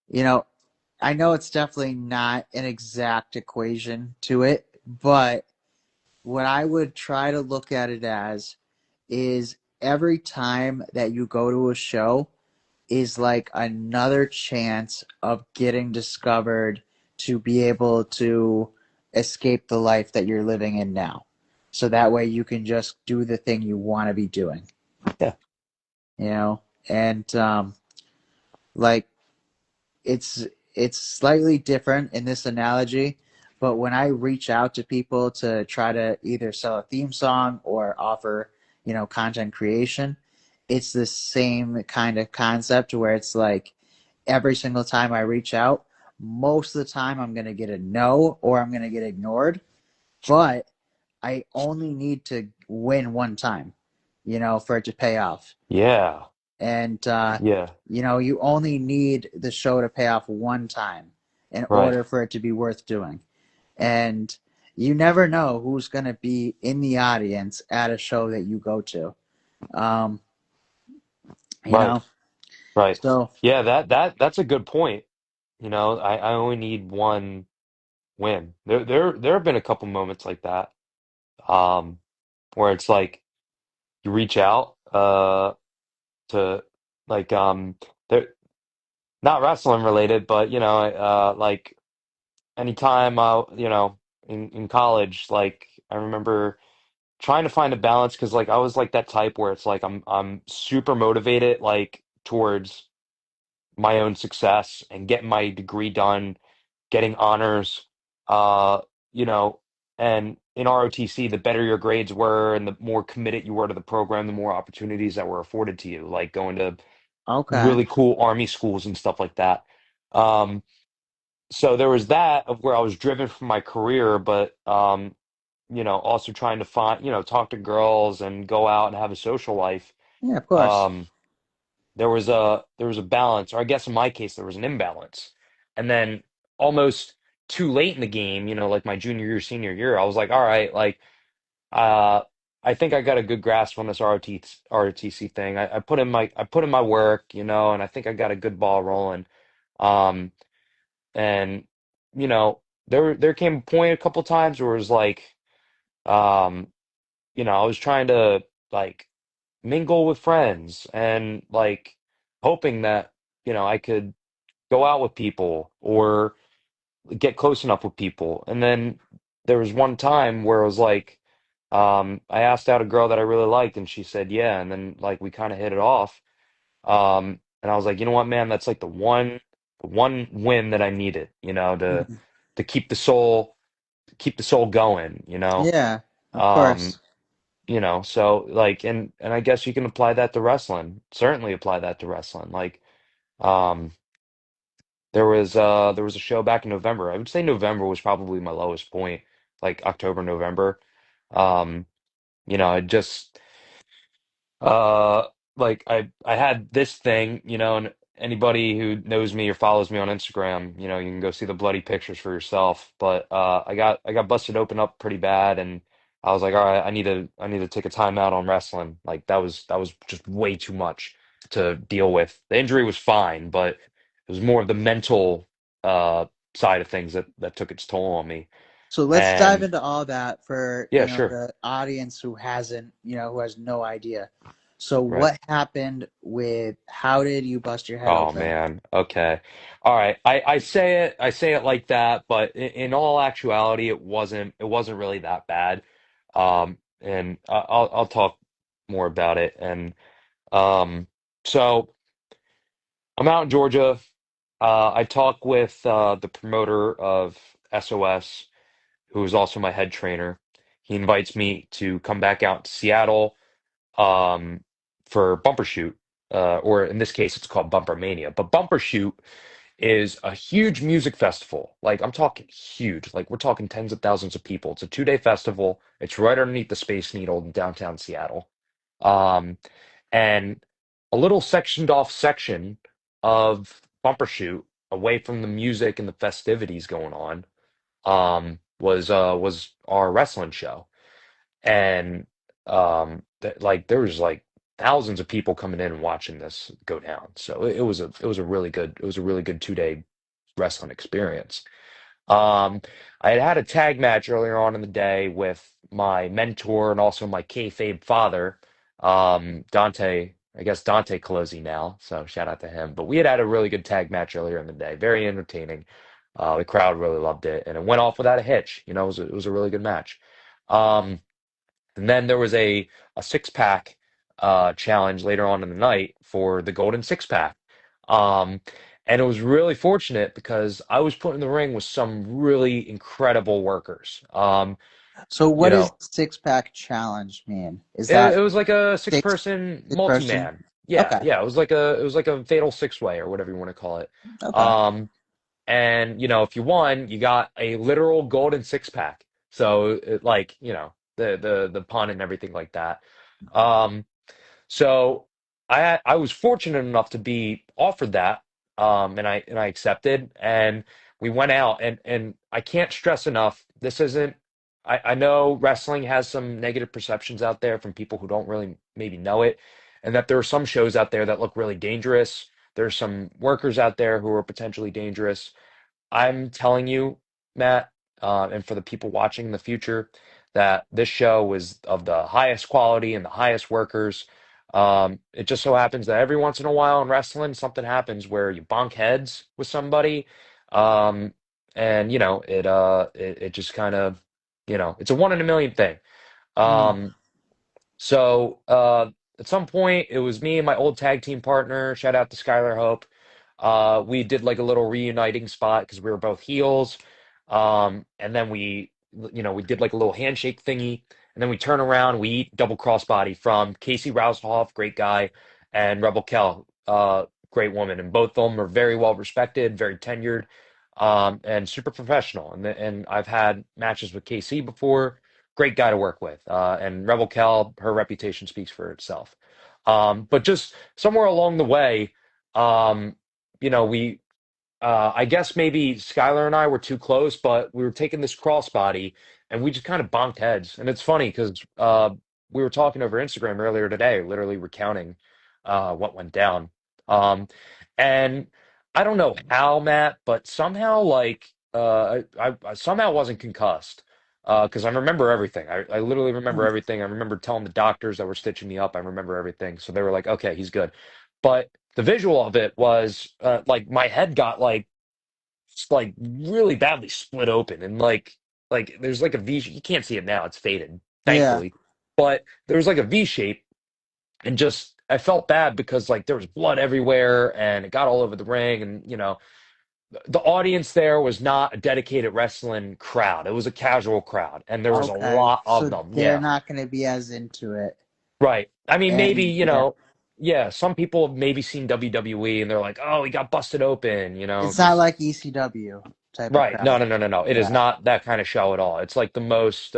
S2: you know, I know it's definitely not an exact equation to it, but what I would try to look at it as is every time that you go to a show is like another chance of getting discovered to be able to escape the life that you're living in now. So that way you can just do the thing you want to be doing,
S3: Yeah.
S2: you know? And like it's it's slightly different in this analogy, but when I reach out to people to try to either sell a theme song or offer, content creation, it's the same kind of concept where it's like every single time I reach out, most of the time I'm going to get a no or I'm going to get ignored, but I only need to win one time, for it to pay off.
S3: Yeah.
S2: And
S3: Yeah.
S2: you only need the show to pay off one time in
S3: Right.
S2: order for it to be worth doing. And you never know who's going to be in the audience at a show that you go to. Um, you
S3: Right.
S2: know,
S3: Right.
S2: so
S3: Yeah, that's a good point. I only need one win. There have been a couple moments like that. Where it's like you reach out to, like, they're not wrestling related, but like anytime in college, like I remember trying to find a balance because like I was like that type where it's like I'm super motivated like towards my own success and getting my degree done, getting honors, uh, you know, and in ROTC, the better your grades were and the more committed you were to the program, the more opportunities that were afforded to you, like going to
S2: okay,
S3: really cool army schools and stuff like that. Um, so there was that of where I was driven from my career, but also trying to find, talk to girls and go out and have a social life.
S2: yeah, of course,
S3: Um, there was a balance, or I guess in my case there was an imbalance. And then almost too late in the game, like my junior year, senior year, I was like, all right, like uh I think I got a good grasp on this ROTC thing. I put in my work, and I think I got a good ball rolling. Um and there came a point a couple times where it was like um I was trying to like mingle with friends and like hoping that I could go out with people or get close enough with people. And then there was one time where it was like, I asked out a girl that I really liked, and she said yeah, and then like we kind of hit it off. And I was like, you know what, man, that's like the one win that I needed,
S2: Mhm.
S3: to keep the soul going,
S2: Yeah, of
S3: Um,
S2: course.
S3: so like, and I guess you can apply that to wrestling. Certainly apply that to wrestling. Like, um, there was a show back in November. I would say November was probably my lowest point, like October, November. Um, I just uh like I had this thing, and anybody who knows me or follows me on Instagram, you can go see the bloody pictures for yourself. But I got busted open up pretty bad, and I was like, all right, I need to take a timeout on wrestling. Like that was just way too much to deal with. The injury was fine, but it was more of the mental uh side of things that took its toll on me.
S2: So let's dive
S3: And
S2: into all that for,
S3: yeah, sure.
S2: the audience who hasn't, who has no idea. So
S3: Right.
S2: what happened with, how did you bust your head
S3: Oh
S2: open?
S3: man. Okay. All right. I say it like that, but in all actuality, it wasn't really that bad. And I'll talk more about it. And um, so I'm out in Georgia. I talk with the promoter of SOS, who is also my head trainer. He invites me to come back out to Seattle um, for Bumper Shoot, or in this case, it's called Bumper Mania. But Bumper Shoot is a huge music festival. Like I'm talking huge. Like we're talking tens of thousands of people. It's a 2-day festival. It's right underneath the Space Needle in downtown Seattle. Um, and a little sectioned off section of Bumper Shoot away from the music and the festivities going on was our wrestling show. And like there was like thousands of people coming in and watching this go down. So it was a really good 2-day wrestling experience. I had had a tag match earlier on in the day with my mentor and also my kayfabe father, Dante. I guess Dante Colozzi now, so shout out to him. But we had a really good tag match earlier in the day, very entertaining. The crowd really loved it, and it went off without a hitch. It was a really good match. Um, and then there was a six pack challenge later on in the night for the golden six pack. Um, and it was really fortunate because I was put in the ring with some really incredible workers.
S2: So
S3: You
S2: what does
S3: know,
S2: six pack challenge mean? Is
S3: it
S2: that
S3: was like a six
S2: six
S3: person
S2: six person?
S3: multi-man. Yeah,
S2: Okay.
S3: yeah, it was like a fatal six way or whatever you want to call it.
S2: Okay.
S3: Um, and if you won, you got a literal golden six pack. So like, the pun and everything like that. Um, So I was fortunate enough to be offered that, and I accepted, and we went out, and I can't stress enough, this isn't. I know wrestling has some negative perceptions out there from people who don't really maybe know it, and that there are some shows out there that look really dangerous. There's some workers out there who are potentially dangerous. I'm telling you, Matt, and for the people watching in the future, that this show was of the highest quality and the highest workers. It just so happens that every once in a while in wrestling, something happens where you bonk heads with somebody, um, and it just kind of, it's a one in a million thing.
S2: Mm.
S3: Um, so at some point, it was me and my old tag team partner. Shout out to Skylar Hope. We did like a little reuniting spot because we were both heels. And then we did like a little handshake thingy. And then we turn around, we eat double crossbody from Casey Roushoff, great guy, and Rebel Kell, great woman. And both of them are very well respected, very tenured, and super professional. And I've had matches with KC before, great guy to work with. And Rebel Cal, her reputation speaks for itself. But just somewhere along the way, um, we I guess maybe Skylar and I were too close, but we were taking this crossbody and we just kind of bonked heads. And it's funny because we were talking over Instagram earlier today, literally recounting what went down. Um, and I don't know how, Matt, but somehow like I somehow wasn't concussed. Because I remember everything. I literally remember
S2: Mm.
S3: everything. I remember telling the doctors that were stitching me up. I remember everything. So they were like, okay, he's good. But the visual of it was like my head got like really badly split open and like there's like a V. You can't see it now; it's faded,
S2: Yeah.
S3: thankfully. But there was like a V shape, and just I felt bad because like there was blood everywhere and it got all over the ring, and the audience there was not a dedicated wrestling crowd; it was a casual crowd, and there was a
S2: Okay.
S3: lot of
S2: So
S3: them.
S2: they're
S3: Yeah,
S2: not going to be as into it.
S3: right. I mean, maybe,
S2: And yeah,
S3: yeah, some people have maybe seen WWE and they're like, oh, he got busted open,
S2: it's not
S3: because,
S2: like ECW type of
S3: right. No,
S2: crowd.
S3: no, no, no, no. It is
S2: Yeah.
S3: not that kind of show at all. It's like the most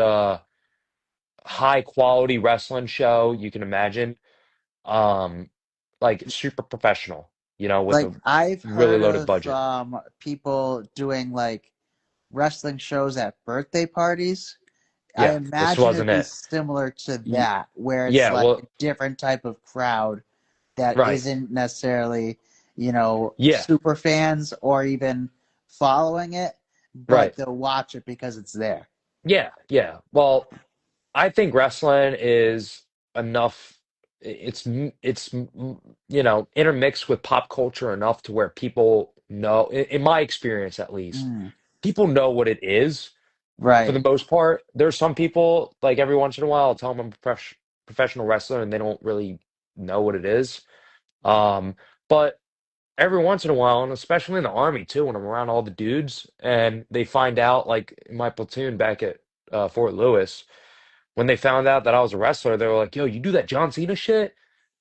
S3: high quality wrestling show you can imagine. Um, like super professional, with
S2: Like
S3: a
S2: I've
S3: really
S2: heard
S3: loaded
S2: of
S3: budget.
S2: people doing like wrestling shows at birthday parties. I
S3: Yeah, this
S2: imagine
S3: wasn't
S2: it'd be
S3: it.
S2: similar to
S3: Y-
S2: that, where it's
S3: Yeah,
S2: like a
S3: well,
S2: different type of crowd that
S3: right.
S2: isn't necessarily,
S3: Yeah,
S2: super fans or even following it,
S3: right.
S2: but they'll watch it because it's there.
S3: Yeah, yeah. Well, I think wrestling is enough. It's intermixed with pop culture enough to where people know, in my experience at least,
S2: Mm,
S3: people know what it is for
S2: right.
S3: the most part. There's some people like every once in a while I'll tell them I'm a professional wrestler and they don't really know what it is. But every once in a while, and especially in the army too, when I'm around all the dudes and they find out, like in my platoon back at Fort Lewis when they found out that I was a wrestler, they were like, "Yo, you do that John Cena shit?"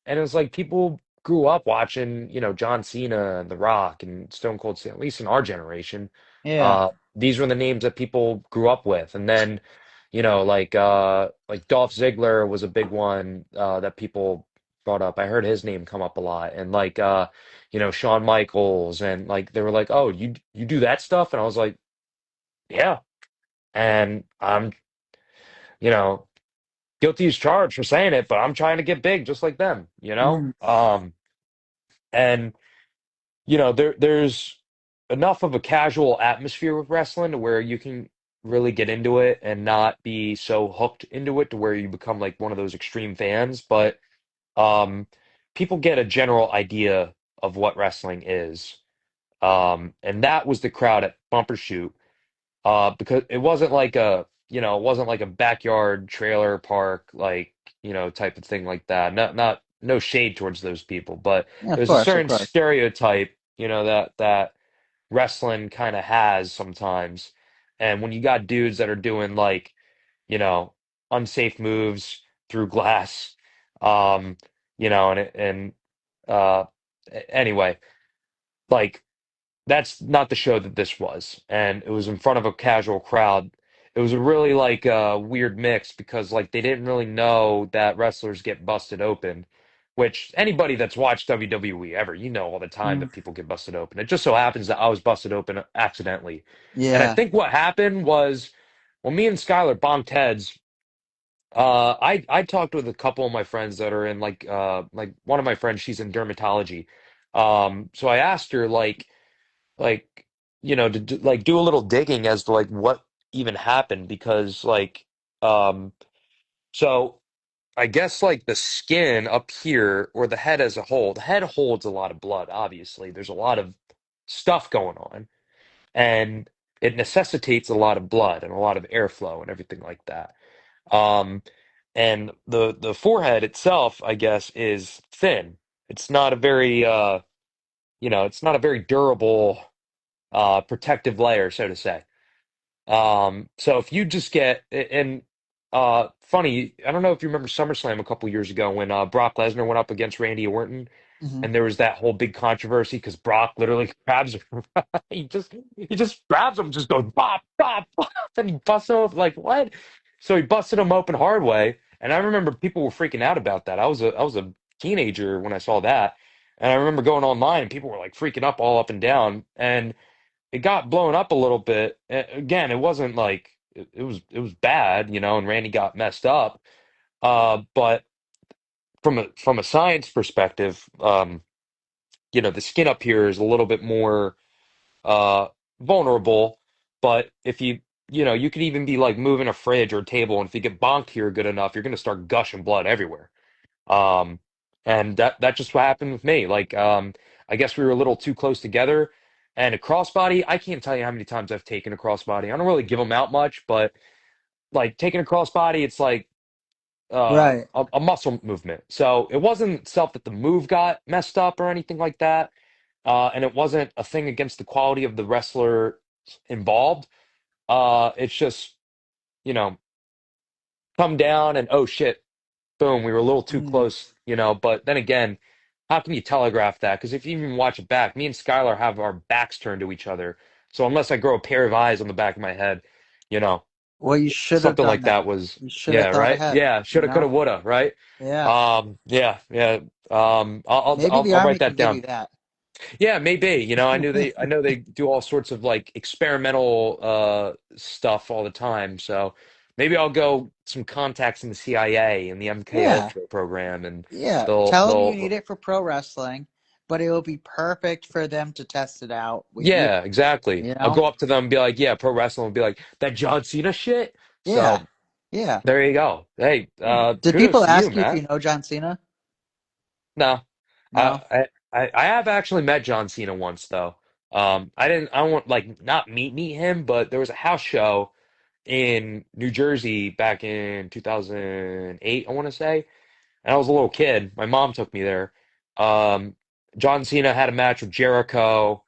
S3: And it was like people grew up watching, John Cena and The Rock and Stone Cold Steve, at least in our generation.
S2: Yeah.
S3: These were the names that people grew up with. And then, like Dolph Ziggler was a big one that people brought up. I heard his name come up a lot. And like Shawn Michaels and like they were like, "Oh, you do that stuff?" And I was like, "Yeah." And I'm, you know, guilty as charged for saying it, but I'm trying to get big just like them, you know?
S2: Mm,
S3: And there's enough of a casual atmosphere with wrestling to where you can really get into it and not be so hooked into it to where you become like one of those extreme fans, but um people get a general idea of what wrestling is. And that was the crowd at Bumper Shoot. Because it wasn't like a backyard trailer park, like, type of thing like that. No shade towards those people, but
S2: yeah, of
S3: there's a
S2: course, of
S3: certain
S2: course.
S3: stereotype, that wrestling kind of has sometimes. And when you got dudes that are doing like, you know, unsafe moves through glass, um, and uh, anyway, like that's not the show that this was, and it was in front of a casual crowd. It was a really like weird mix because like they didn't really know that wrestlers get busted open, which anybody that's watched WWE ever, all the time
S2: Mm,
S3: that people get busted open. It just so happens that I was busted open accidentally, and I
S2: yeah.
S3: think what happened was when me and Skylar bonked heads. I talked with a couple of my friends that are in like one of my friends, she's in dermatology. So I asked her like to like do a little digging as to like what even happened because um so I guess like the skin up here or the head as a whole, the head holds a lot of blood, obviously. There's a lot of stuff going on and it necessitates a lot of blood and a lot of airflow and everything like that. Um and the forehead itself, I guess, is thin. It's not a very it's not a very durable protective layer, so to say. So if you just get and funny, I don't know if you remember SummerSlam a couple years ago when Brock Lesnar went up against Randy Orton,
S2: Hmm.
S3: and there was that whole big controversy because Brock literally grabs him. he just grabs him, just goes bop bop bop, and he busts him open like what? So he busted him open hard way, and I remember people were freaking out about that. I was a teenager when I saw that, And I remember going online and people were like freaking up all up and down, and it got blown up a little bit. Again, it wasn't like it was bad, you know, and Randy got messed up. But from a science perspective, you know, the skin up here is a little bit more uh vulnerable. But if you know, you could even be like moving a fridge or a table, and if you get bonked here good enough, you're gonna start gushing blood everywhere. Um, and that just what happened with me. Like, I guess we were a little too close together. And a crossbody, I can't tell you how many times I've taken a crossbody. I don't really give them out much, but like taking a crossbody, it's like
S2: Right.
S3: a muscle movement. So it wasn't itself that the move got messed up or anything like that. And it wasn't a thing against the quality of the wrestler involved. It's just, you know, come down and oh shit, boom, we were a little too
S2: Mm.
S3: close, you know. But then again, how can you telegraph that? Because if you even watch it back, me and Skylar have our backs turned to each other. So unless I grow a pair of eyes on the back of my head, you know,
S2: Well, you should have
S3: something
S2: done
S3: like that
S2: that.
S3: was,
S2: You should have
S3: yeah,
S2: thought
S3: right?
S2: ahead,
S3: Yeah,
S2: you
S3: shoulda, coulda,
S2: know?
S3: woulda, right?
S2: Yeah.
S3: Yeah, yeah.
S2: Maybe the
S3: I'll
S2: army
S3: write
S2: can
S3: that
S2: give you
S3: down.
S2: that.
S3: Yeah, maybe. You know, I know they do all sorts of like experimental stuff all the time. So maybe I'll go some contacts in the CIA and the MK
S2: Yeah.
S3: Ultra program, and
S2: Yeah. Tell them you need
S3: they'll
S2: it for pro wrestling, but it will be perfect for them to test it out with you,
S3: yeah, exactly.
S2: you
S3: I'll
S2: know?
S3: go up to them and be like, yeah, pro wrestling will be like that John Cena shit.
S2: Yeah.
S3: So
S2: Yeah.
S3: there you go. Hey,
S2: Yeah. Did
S3: kudos
S2: people
S3: to you,
S2: ask you if
S3: Matt.
S2: you know John Cena?
S3: No,
S2: No.
S3: I have actually met John Cena once though. I don't want like not meet him, but there was a house show in New Jersey back in 2008, I want to say. And I was a little kid. My mom took me there. Um, John Cena had a match with Jericho.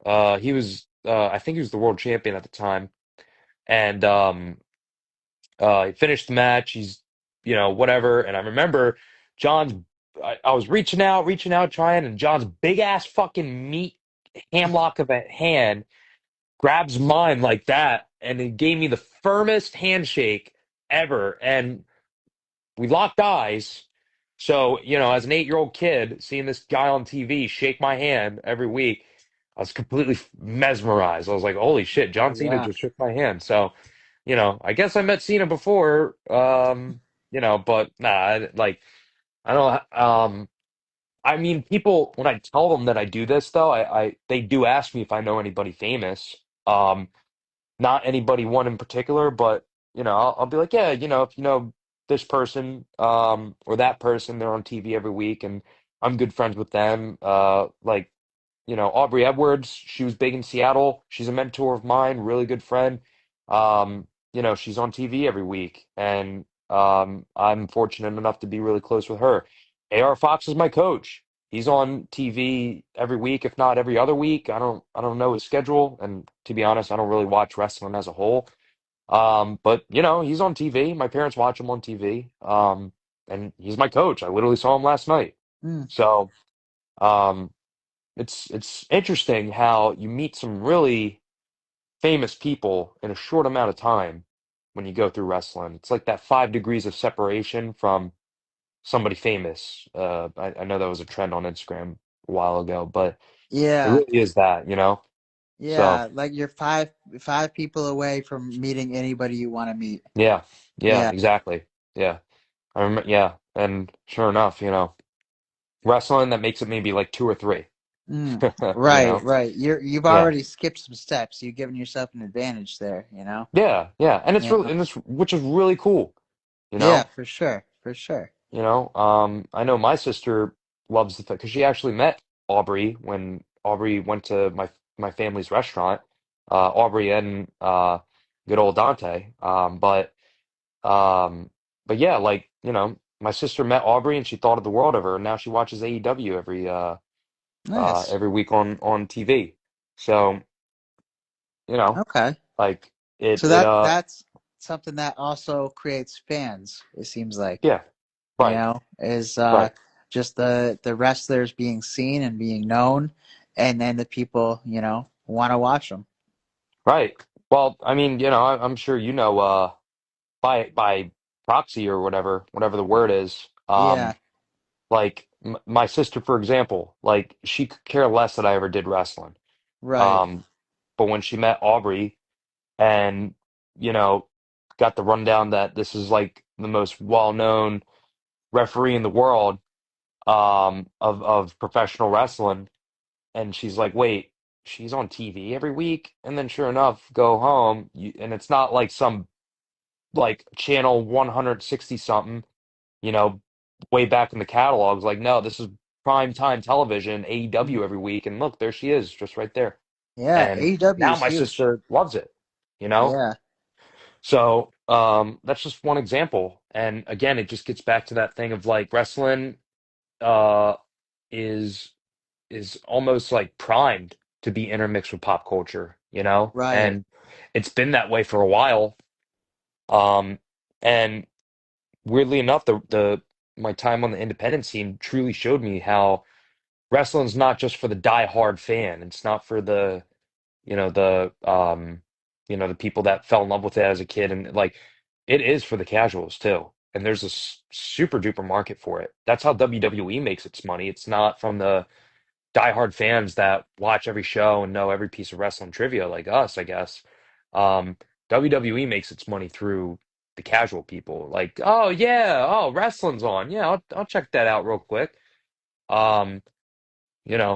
S3: He was, I think he was the world champion at the time. And he finished the match. He's, you know, whatever. And I remember John's, I was reaching out, trying, and John's big ass fucking meat hamlock of a hand grabs mine like that, and it gave me the firmest handshake ever. And we locked eyes. So, you know, as an 8-year-old kid, seeing this guy on TV shake my hand every week, I was completely mesmerized. I was like, holy shit,
S2: Oh
S3: John Cena
S2: yeah.
S3: just shook my hand. So, you know, I guess I met Cena before, you know, but nah, like, I don't, I mean, people, when I tell them that I do this, though, they do ask me if I know anybody famous. Not anybody one in particular, but you know, I'll be like, yeah, you know, if you know this person, or that person, they're on TV every week, and I'm good friends with them. Like, you know, Aubrey Edwards, she was big in Seattle. She's a mentor of mine, really good friend. You know, she's on TV every week, and I'm fortunate enough to be really close with her. AR Fox is my coach. He's on TV every week, if not every other week. I don't know his schedule, and to be honest, I don't really watch wrestling as a whole. But you know, he's on TV. My parents watch him on TV. And he's my coach. I literally saw him last night.
S2: Mm.
S3: So, um, it's interesting how you meet some really famous people in a short amount of time when you go through wrestling. It's like that 5 degrees of separation from somebody famous. I know that was a trend on Instagram a while ago, but it
S2: Yeah.
S3: really is that, you know? So
S2: Yeah. Like you're five people away from meeting anybody you want to meet.
S3: yeah, yeah,
S2: Yeah.
S3: exactly. Yeah. I remember, yeah. And sure enough, you know, wrestling that makes it maybe like two or three,
S2: Mm.
S3: you
S2: Right,
S3: know?
S2: right. You've
S3: Yeah.
S2: already skipped some steps. You've given yourself an advantage there, you know?
S3: Yeah, yeah. And it's really,
S2: Yeah.
S3: and it's, which is really cool, you
S2: Yeah,
S3: know?
S2: for sure. For sure.
S3: You know, I know my sister loves the fact because she actually met Aubrey when Aubrey went to my family's restaurant. Aubrey and good old Dante. Um, but yeah, like you know, my sister met Aubrey and she thought of the world of her, and now she watches AEW
S2: Nice.
S3: every week on TV. So you know,
S2: Okay.
S3: like
S2: So that's something that also creates fans, it seems like,
S3: yeah, right,
S2: is
S3: right.
S2: just the wrestlers being seen and being known, and then the people, want to watch them.
S3: Right. Well, I mean, you know, I'm sure you know, by proxy or whatever the word is,
S2: Yeah.
S3: like m my sister, for example, like she could care less that I ever did wrestling.
S2: Right.
S3: Um, but when she met Aubrey and, you know, got the rundown that this is like the most well-known referee in the world, of professional wrestling, and she's like, wait, she's on TV every week? And then sure enough, go home, and it's not like some like channel 160 something, you know, way back in the catalogs. Like, no, this is prime time television, AEW
S2: Mhm.
S3: every week. And look, there she is, just right there.
S2: Yeah,
S3: And
S2: AEW
S3: now
S2: is
S3: my
S2: huge.
S3: sister loves it, you know?
S2: Yeah,
S3: So, that's just one example. And again, it just gets back to that thing of like wrestling, uh, is is almost like primed to be intermixed with pop culture, you know?
S2: right.
S3: And it's been that way for a while. And weirdly enough, the my time on the independent scene truly showed me how wrestling's not just for the die-hard fan. It's not for the, you know, the people that fell in love with it as a kid, and like it is for the casuals too. And there's a super duper market for it. That's how WWE makes its money. It's not from the diehard fans that watch every show and know every piece of wrestling trivia like us, I guess. WWE makes its money through the casual people. Like, oh yeah, oh wrestling's on. Yeah, I'll check that out real quick. Um,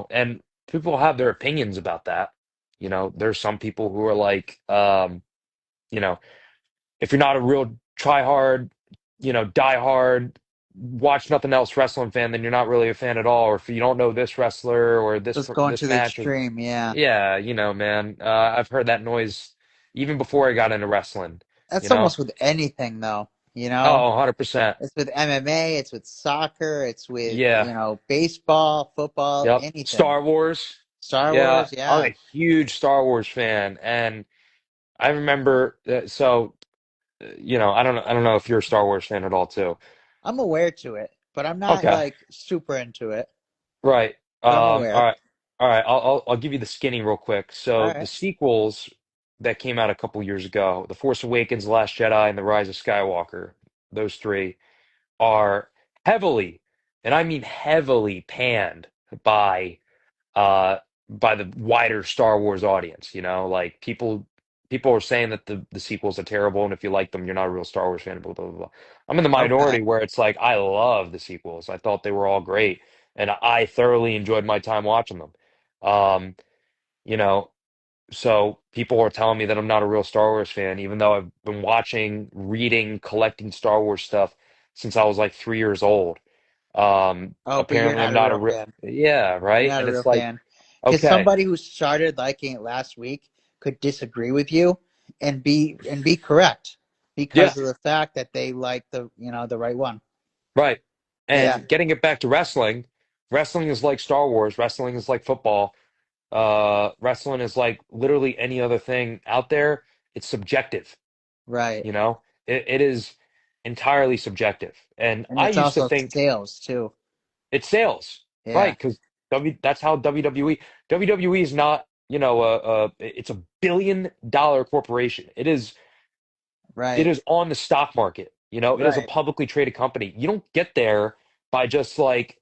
S3: and people have their opinions about that. There's some people who are like, you know, if you're not a real try hard, die hard, watch nothing else wrestling fan, then you're not really a fan at all. Or if you don't know this wrestler or
S2: Just going
S3: this
S2: to the
S3: match is,
S2: extreme. Yeah,
S3: yeah, man, I've heard that noise even before I got into wrestling. You
S2: that's
S3: know,
S2: almost with anything, though. You know,
S3: oh, 100%.
S2: it's with MMA, it's with soccer, it's with
S3: Yeah,
S2: baseball, football,
S3: yep.
S2: anything.
S3: Star Wars.
S2: Star
S3: Yeah,
S2: Wars.
S3: I'm
S2: Yeah,
S3: a huge Star Wars fan, and I remember. I don't know if you're a Star Wars fan at all, too.
S2: I'm aware to it, but I'm not
S3: Okay.
S2: like super into it.
S3: Right.
S2: But I'm
S3: All
S2: aware.
S3: right. All right. I'll give you the skinny real quick.
S2: All
S3: So the
S2: right.
S3: sequels that came out a couple years ago, The Force Awakens, The Last Jedi, and The Rise of Skywalker, those three are heavily, and I mean heavily panned by uh by the wider Star Wars audience, like people are saying that the sequels are terrible, and if you like them, you're not a real Star Wars fan, blah blah blah, blah. I'm in the
S2: Okay.
S3: minority where it's like I love the sequels. I thought they were all great, and I thoroughly enjoyed my time watching them. Um, you know, so people are telling me that I'm not a real Star Wars fan, even though I've been watching, reading, collecting Star Wars stuff since I was like 3 years old.
S2: Oh, but you're
S3: Apparently I'm
S2: not a
S3: not a
S2: real
S3: real,
S2: fan.
S3: yeah,
S2: You're
S3: right.
S2: not a
S3: And
S2: real
S3: it's like,
S2: fan. Because
S3: okay,
S2: somebody who started liking it last week could disagree with you and be correct
S3: yeah,
S2: because of the fact that they like the right one.
S3: right.
S2: Yeah,
S3: And getting it back to wrestling, wrestling is like Star Wars, wrestling is like football, wrestling is like literally any other thing out there. It's subjective,
S2: right.
S3: you know? It is entirely subjective. And
S2: And
S3: I
S2: it's
S3: used to
S2: also
S3: think
S2: sales too.
S3: it's sales,
S2: Yeah,
S3: right? Because that's how WWE is not, it's $1 billion corporation. It
S2: right,
S3: is on the stock market. It is a
S2: right.
S3: publicly traded company. You don't get there by just like,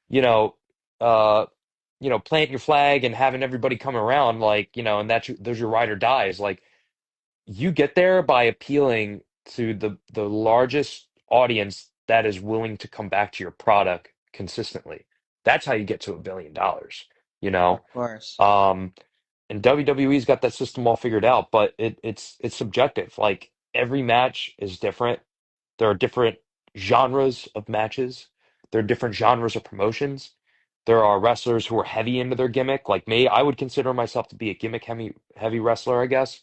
S3: you know, uh, planting your flag and having everybody come around, like, and those your ride or dies. Like, you get there by appealing to the largest audience that is willing to come back to your product consistently. That's how you get to $1 billion, you
S2: Of
S3: know?
S2: course.
S3: Um, and WWE's got that system all figured out, but it's subjective. Like every match is different. There are different genres of matches. There are different genres of promotions. There are wrestlers who are heavy into their gimmick, like me. I would consider myself to be a gimmick heavy wrestler, I guess.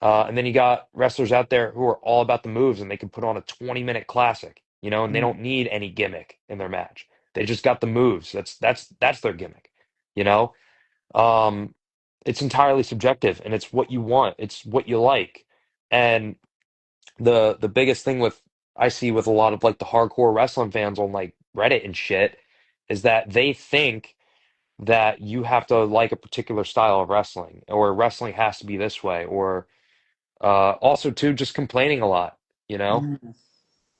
S3: And then you got wrestlers out there who are all about the moves and they can put on a 20-minute classic, and they
S2: Mm,
S3: don't need any gimmick in their match. They just got the moves. That's their gimmick, you know? Um, it's entirely subjective and it's what you want. It's what you like. And the biggest thing with I see with a lot of like the hardcore wrestling fans on like Reddit and shit is that they think that you have to like a particular style of wrestling or wrestling has to be this way or also too just complaining a lot, you know?
S2: mm.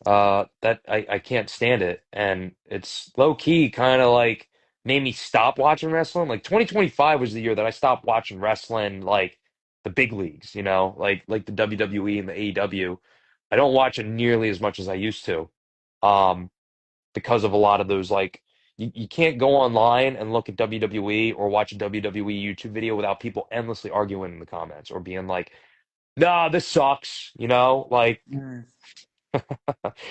S3: That I can't stand it. And it's low key kind of like made me stop watching wrestling. Like 2025 was the year that I stopped watching wrestling like the big leagues, like the WWE and the AEW. I don't watch it nearly as much as I used to. Um, because of a lot of those like you can't go online and look at WWE or watch a WWE YouTube video without people endlessly arguing in the comments or being like, nah, this sucks, like
S2: Mm.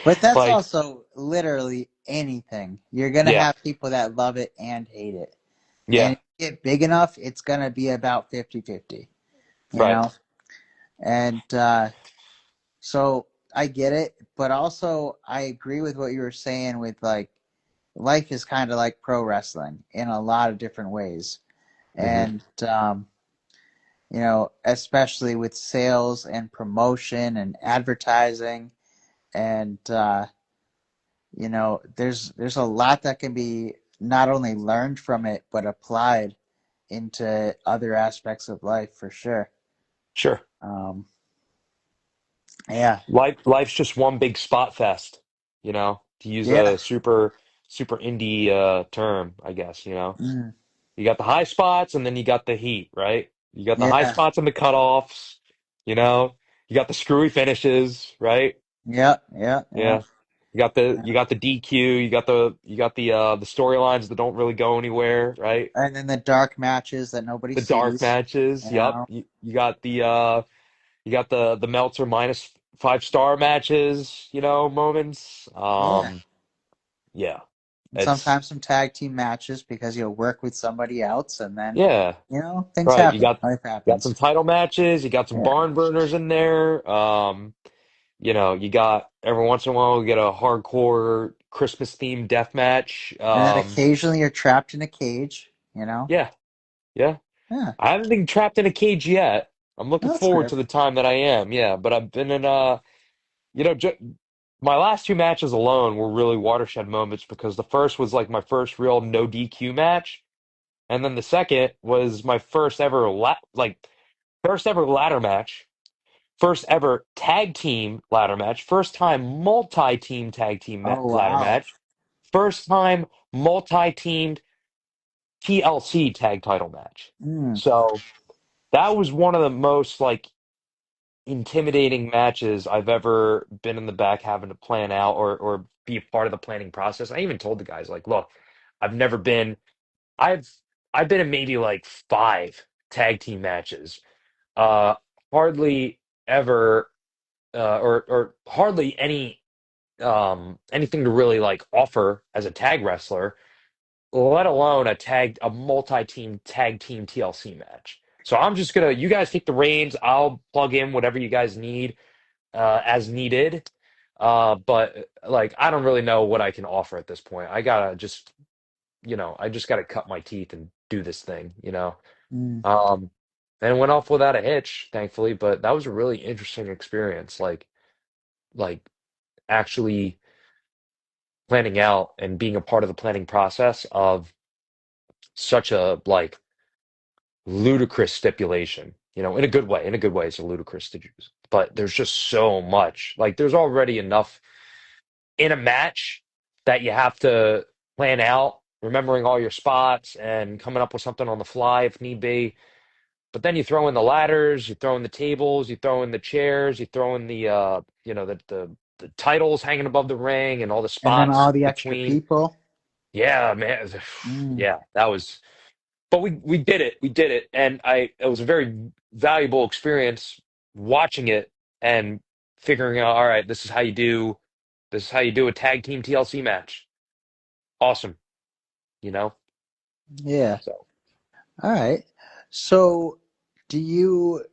S2: But that's
S3: like
S2: also literally anything. You're gonna
S3: yeah,
S2: have people that love it and hate it. And
S3: yeah,
S2: if you get big enough, it's gonna be about 50-50, you
S3: right.
S2: know? And so I get it, but also I agree with what you were saying with like life is kind of like pro wrestling in a lot of different ways.
S3: Hmm.
S2: And especially with sales and promotion and advertising and there's a lot that can be not only learned from it but applied into other aspects of life for sure.
S3: Sure.
S2: Um, yeah,
S3: Life's just one big spot fest, to use
S2: yeah,
S3: a super indie term, I guess,
S2: mm,
S3: You got the high spots and then you got the heat, right? You got the high
S2: yeah,
S3: spots and the cutoffs, you know. You got the screwy finishes, right?
S2: yeah, yeah, yeah.
S3: Yeah. You got the DQ, you got the storylines that don't really go anywhere, right?
S2: And then the dark matches that nobody
S3: The dark
S2: sees,
S3: matches,
S2: you
S3: yep.
S2: know.
S3: You got the Meltzer minus 5-star matches, moments.
S2: Yeah.
S3: Yeah.
S2: And
S3: It's
S2: sometimes some tag team matches because you'll work with somebody else and then,
S3: yeah.
S2: things
S3: Right. You
S2: happen.
S3: got
S2: Life
S3: you got some
S2: happens.
S3: title matches, you got some
S2: Yeah.
S3: barn burners in there. You got every once in a while we get a hardcore Christmas themed death match.
S2: And then occasionally you're trapped in a cage.
S3: Yeah, yeah.
S2: Yeah.
S3: I haven't been trapped in a cage yet. I'm looking
S2: That's
S3: forward
S2: good.
S3: to the time that I am. Yeah, but I've been in j my last two matches alone were really watershed moments because the first was like my first real no DQ match, and then the second was my first ever ladder match. First ever tag team ladder match. First time multi-team tag team
S2: Oh,
S3: ladder
S2: wow.
S3: match. First time multi-teamed TLC tag title match.
S2: Mm.
S3: So that was one of the most like intimidating matches I've ever been in the back having to plan out or be a part of the planning process. I even told the guys like, look, I've never been I've I've been in maybe like five tag team matches. Uh hardly ever or hardly anything to really like offer as a tag wrestler, let alone a multi-team tag team TLC match. So I'm just gonna you guys take the reins, I'll plug in whatever you guys need as needed. But like I don't really know what I can offer at this point. I just gotta cut my teeth and do this thing.
S2: Mm.
S3: Um and it went off without a hitch, thankfully, but that was a really interesting experience. Like actually planning out and being a part of the planning process of such a like ludicrous stipulation, in a good way. In a good way, it's a ludicrous but there's just so much. Like there's already enough in a match that you have to plan out, remembering all your spots and coming up with something on the fly if need be. But then you throw in the ladders, you throw in the tables, you throw in the chairs, you throw in the titles hanging above the ring and all the
S2: And then
S3: spots
S2: all the extra
S3: between.
S2: people.
S3: Yeah, man.
S2: Mm.
S3: Yeah, that was, but we did it. We did it. And it was a very valuable experience watching it and figuring out, all right, this is how you do a tag team TLC match. Awesome, you know?
S2: Yeah.
S3: So
S2: All right. So, do you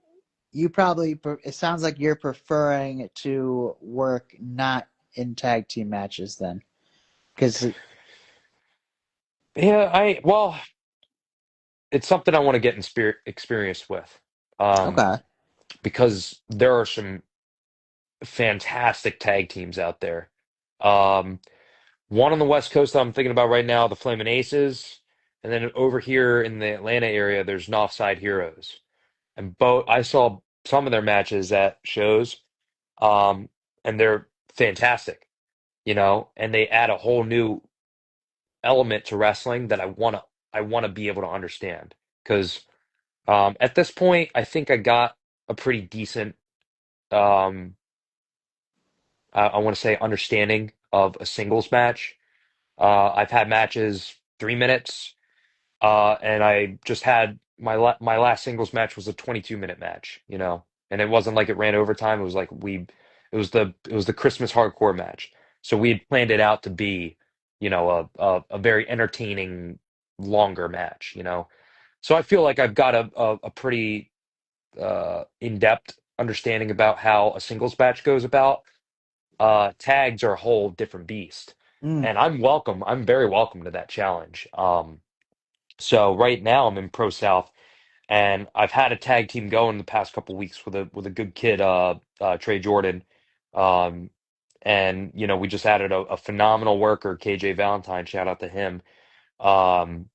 S2: probably it sounds like you're preferring to work not in tag team matches then, because
S3: yeah, well, it's something I want to get in spirit experience with. Um,
S2: okay,
S3: because there are some fantastic tag teams out there. Um, One on the West Coast that I'm thinking about right now, the Flamin' Aces, and then over here in the Atlanta area, there's Northside Heroes. And both I saw some of their matches at shows, um, and they're fantastic. and they add a whole new element to wrestling that I want to be able to understand. Because at this point, I think I got a pretty decent, um, I want to say, understanding of a singles match. I've had matches 3 minutes. And I just had my last singles match was a 22-minute match, and it wasn't like it ran overtime. It was like it was the Christmas hardcore match. So we had planned it out to be, a very entertaining longer match. So I feel like I've got a pretty in-depth understanding about how a singles match goes about. Tags are a whole different beast,
S2: Mm.
S3: and I'm very welcome to that challenge. So right now I'm in Pro South, and I've had a tag team going the past couple weeks with a good kid, Trey Jordan, um, and we just added a phenomenal worker, KJ Valentine. Shout out to him. Um,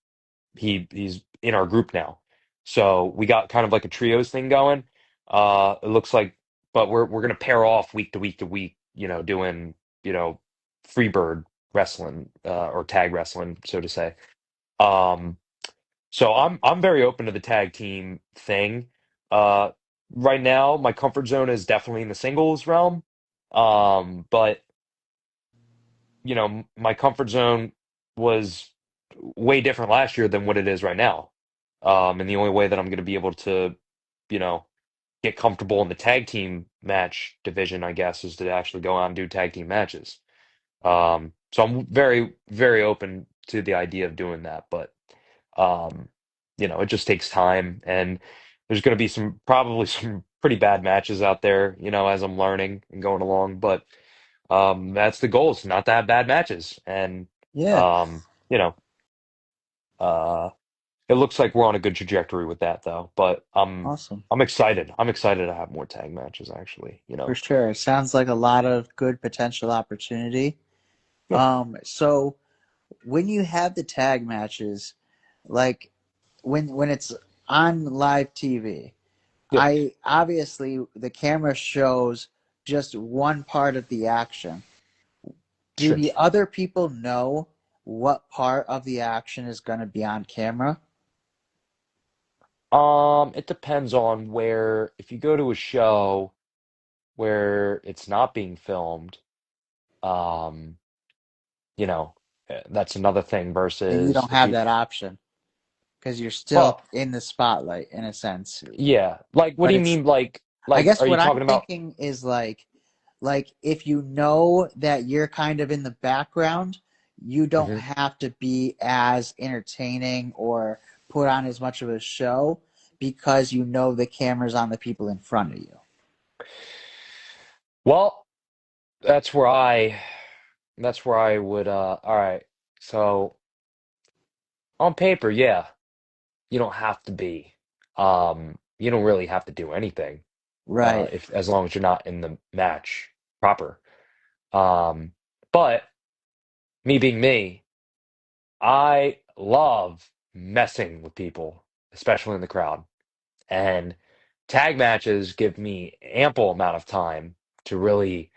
S3: he's in our group now, so we got kind of like a trios thing going. It looks like, but we're gonna pair off week to week to week, doing freebird wrestling or tag wrestling, so to say. Um, so I'm very open to the tag team thing. Uh, right now, my comfort zone is definitely in the singles realm. But my comfort zone was way different last year than what it is right now. And the only way that I'm going to be able to, you know, get comfortable in the tag team match division, I guess, is to actually go out and do tag team matches. So I'm very, very open to the idea of doing that, but um, it just takes time, and there's going to be probably some pretty bad matches out there, as I'm learning and going along. But that's the goal, is not to have bad matches, and
S2: Yeah.
S3: um, you know, uh, it looks like we're on a good trajectory with that, though. But
S2: Awesome.
S3: I'm excited. I'm excited to have more tag matches, actually.
S2: For sure. It sounds like a lot of good potential opportunity.
S3: Yeah,
S2: So when you have the tag matches, like when it's on live TV,
S3: yeah.
S2: I obviously the camera shows just one part of the action. Do
S3: Sure.
S2: the other people know what part of the action is going to be on camera?
S3: It depends on where, if you go to a show where it's not being filmed, um, you know, that's another thing
S2: Then you
S3: versus
S2: don't
S3: if
S2: have
S3: you,
S2: that option because you're still
S3: well,
S2: in the spotlight in a sense.
S3: yeah. Like, what
S2: But
S3: do you
S2: it's,
S3: mean? Like,
S2: I guess
S3: are you
S2: what I'm
S3: talking about?
S2: thinking is like if you know that you're kind of in the background, you don't
S3: Mhm.
S2: have to be as entertaining or put on as much of a show because you know the camera's on the people in front of you.
S3: Well, that's where I would, all right. So on paper, yeah, you don't have to be. You don't really have to do anything,
S2: Right.
S3: if as long as you're not in the match proper. Um, but me being me, I love messing with people, especially in the crowd. And tag matches give me ample amount of time to really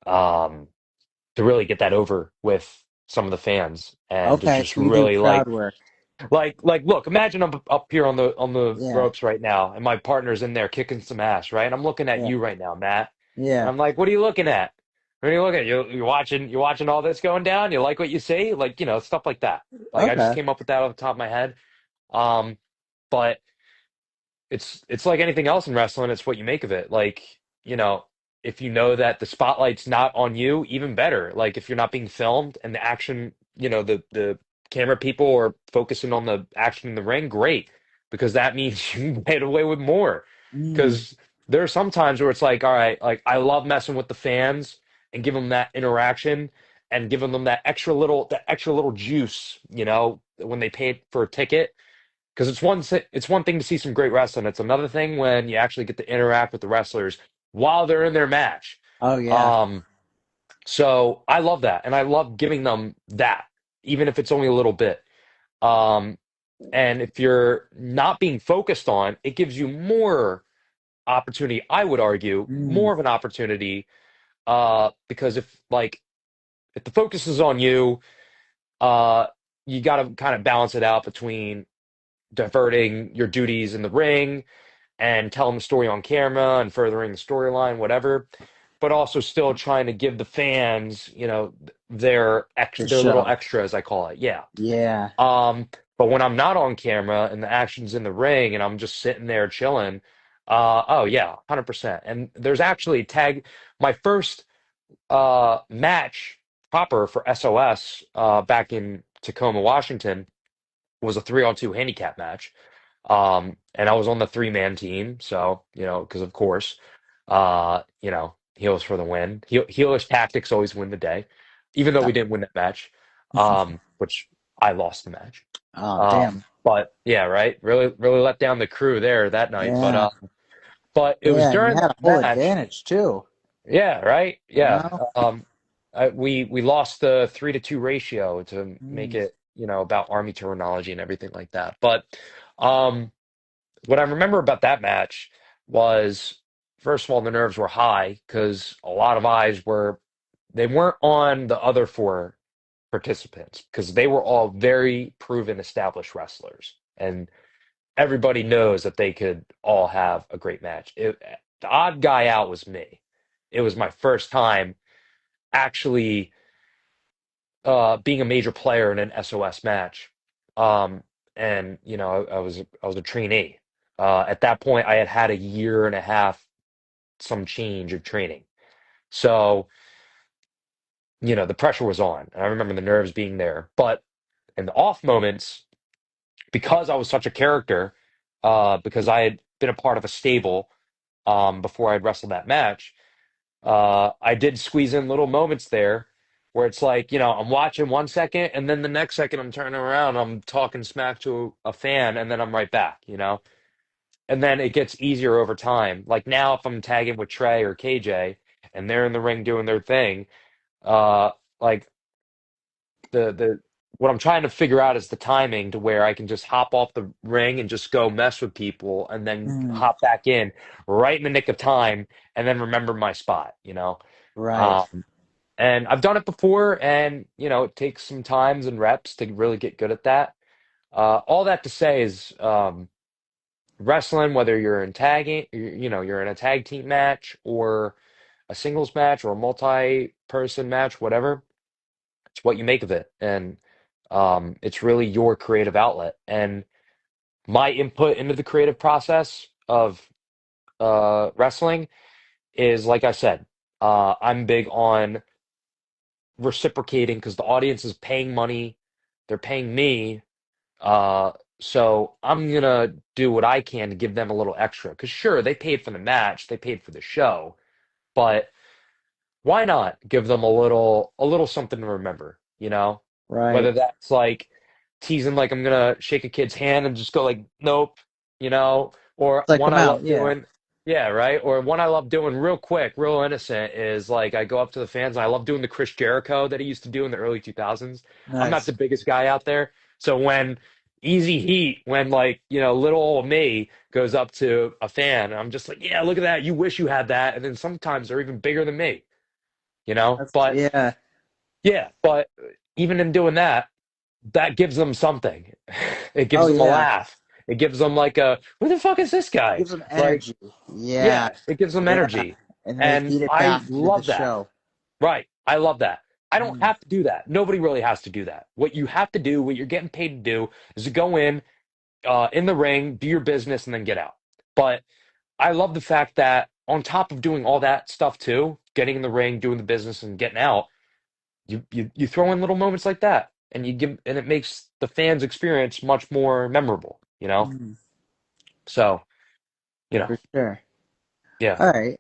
S3: um to really get that over with some of the fans, and to
S2: Okay,
S3: just
S2: so you do
S3: really
S2: crowd work.
S3: like look, imagine I'm up here on the
S2: Yeah.
S3: ropes right now, and my partner's in there kicking some ass, right? And I'm looking at
S2: Yeah.
S3: you right now, Matt, and
S2: Yeah.
S3: I'm like, what are you looking at? What are you looking at? You're watching all this going down. You like what you see? Like, stuff like that. Like, I just
S2: Okay.
S3: came up with that off the top of my head. Um, but it's like anything else in wrestling, it's what you make of it. Like, if you know that the spotlight's not on you, even better. Like, if you're not being filmed and the action, the camera people are focusing on the action in the ring, great, because that means you can get away with more.
S2: Mm.
S3: Because there are some times where it's like, all right, like, I love messing with the fans and giving them that interaction and giving them that extra little juice, when they pay for a ticket, because it's one thing to see some great wrestling. It's another thing when you actually get to interact with the wrestlers while they're in their match.
S2: Oh yeah.
S3: Um, so I love that, and I love giving them that, even if it's only a little bit. Um, and if you're not being focused on, it gives you more opportunity. I would argue
S2: Mm.
S3: more of an opportunity, because if, like, if the focus is on you, uh, you got to kind of balance it out between diverting your duties in the ring and telling the story on camera and furthering the storyline, whatever, but also still trying to give the fans,
S2: The
S3: their little
S2: show.
S3: extras, I call it. Yeah.
S2: Yeah,
S3: Um, but when I'm not on camera and the action's in the ring and I'm just sitting there chilling, oh yeah, 100%. And there's actually my first match proper for SOS back in Tacoma, Washington was a 3-on-2 handicap match. And I was on the three-man team, so, because of course, heels for the win. Heelish tactics always win the day, even though
S2: yeah.
S3: we didn't win that match, which I lost the match.
S2: Oh, damn.
S3: But yeah, right. Really, really let down the crew there that night.
S2: Yeah,
S3: But it was
S2: yeah, and you
S3: during
S2: had
S3: that
S2: a whole
S3: match.
S2: advantage too.
S3: Yeah, right.
S2: You
S3: Yeah.
S2: know.
S3: We lost the 3-2 ratio to make
S2: Mm.
S3: it, about Army terminology and everything like that. But um, what I remember about that match was, first of all, the nerves were high because a lot of eyes they weren't on the other four participants because they were all very proven, established wrestlers. And everybody knows that they could all have a great match. The odd guy out was me. It was my first time actually being a major player in an SOS match. Um, and I was a trainee. At that point, I had had a year and a half, some change of training. So, the pressure was on. And I remember the nerves being there. But in the off moments, because I was such a character, because I had been a part of a stable before I'd wrestled that match, I did squeeze in little moments there where it's like, I'm watching 1 second and then the next second I'm turning around, I'm talking smack to a fan and then I'm right back. And then it gets easier over time. Like now, if I'm tagging with Trey or KJ and they're in the ring doing their thing, uh, like the what I'm trying to figure out is the timing to where I can just hop off the ring and just go mess with people and then
S2: Mm.
S3: hop back in right in the nick of time and then remember my spot.
S2: Right,
S3: Um, and I've done it before, and it takes some times and reps to really get good at that. All that to say is, wrestling, whether you're in tagging, you're in a tag team match or a singles match or a multi-person match, whatever, it's what you make of it, and it's really your creative outlet. And my input into the creative process of wrestling is, like I said, I'm big on reciprocating because the audience is paying money, they're paying me, uh, so I'm gonna do what I can to give them a little extra. Because sure, they paid for the match, they paid for the show, but why not give them a little something to remember,
S2: right.
S3: Whether that's like teasing like I'm gonna shake a kid's hand and just go like, nope, or
S2: Like
S3: one
S2: come
S3: I
S2: out,
S3: love
S2: yeah.
S3: doing, yeah, right. Or one I love doing real quick, real innocent is like I go up to the fans and I love doing the Chris Jericho that he used to do in the early 2000s. I'm not
S2: Nice.
S3: the biggest guy out there. So when Easy Heat, when like, little old me goes up to a fan, I'm just like, yeah, look at that. You wish you had that. And then sometimes they're even bigger than me, you know?
S2: That's
S3: But
S2: yeah.
S3: yeah, but even in doing that, that gives them something. It
S2: Oh
S3: gives them a
S2: yeah.
S3: laugh. It gives them like who the fuck is this guy?
S2: Gives them
S3: Like,
S2: energy. Yeah,
S3: yeah, it gives them
S2: yeah.
S3: energy.
S2: And then they
S3: And
S2: feed it
S3: I
S2: back into the
S3: love that.
S2: show.
S3: Right. I love that. I don't
S2: Mm.
S3: have to do that. Nobody really has to do that. What you have to do, what you're getting paid to do, is to go in the ring, do your business, and then get out. But I love the fact that on top of doing all that stuff too, getting in the ring, doing the business, and getting out, you throw in little moments like that, and it makes the fans' experience much more memorable.
S2: Mm.
S3: So, you know,
S2: For sure.
S3: yeah.
S2: All right.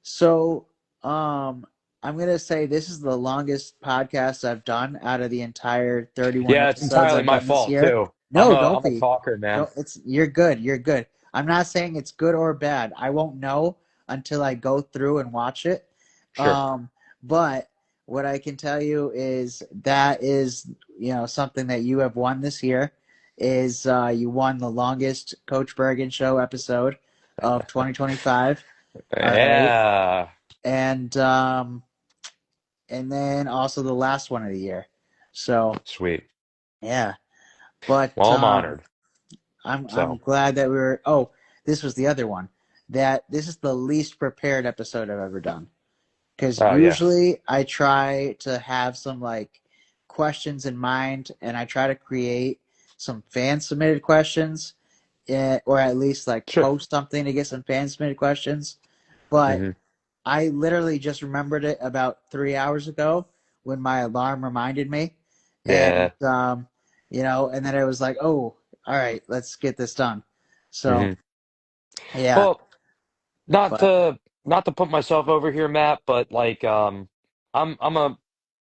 S2: So, I'm gonna say this is the longest podcast I've done out of the entire 31
S3: Yeah, it's
S2: episodes
S3: entirely
S2: I've
S3: my
S2: done this
S3: fault
S2: year.
S3: too. I'm
S2: No,
S3: a
S2: don't
S3: I'm a
S2: be.
S3: talker, man.
S2: Don't. It's you're good. You're good. I'm not saying it's good or bad. I won't know until I go through and watch it.
S3: Sure.
S2: Um, but what I can tell you is that is something that you have won this year is you won the longest Coach Bergen show episode of 2025. All right.
S3: Yeah.
S2: And and then also the last one of the year. So
S3: Sweet.
S2: yeah, but
S3: Well, I'm honored.
S2: I'm
S3: So,
S2: glad that we were. Oh, this was the other one. That this is the least prepared episode I've ever done. Because
S3: oh yeah,
S2: usually I try to have some like questions in mind, and I try to create some fan submitted questions, or at least like
S3: sure.
S2: post something to get some fan submitted questions. But
S3: Hmm.
S2: I literally just remembered it about 3 hours ago when my alarm reminded me, and
S3: Yeah.
S2: and then I was like, oh, all right, let's get this done. So
S3: Hmm.
S2: yeah,
S3: Well, not
S2: but
S3: to not to put myself over here, Matt, but like I'm I'm a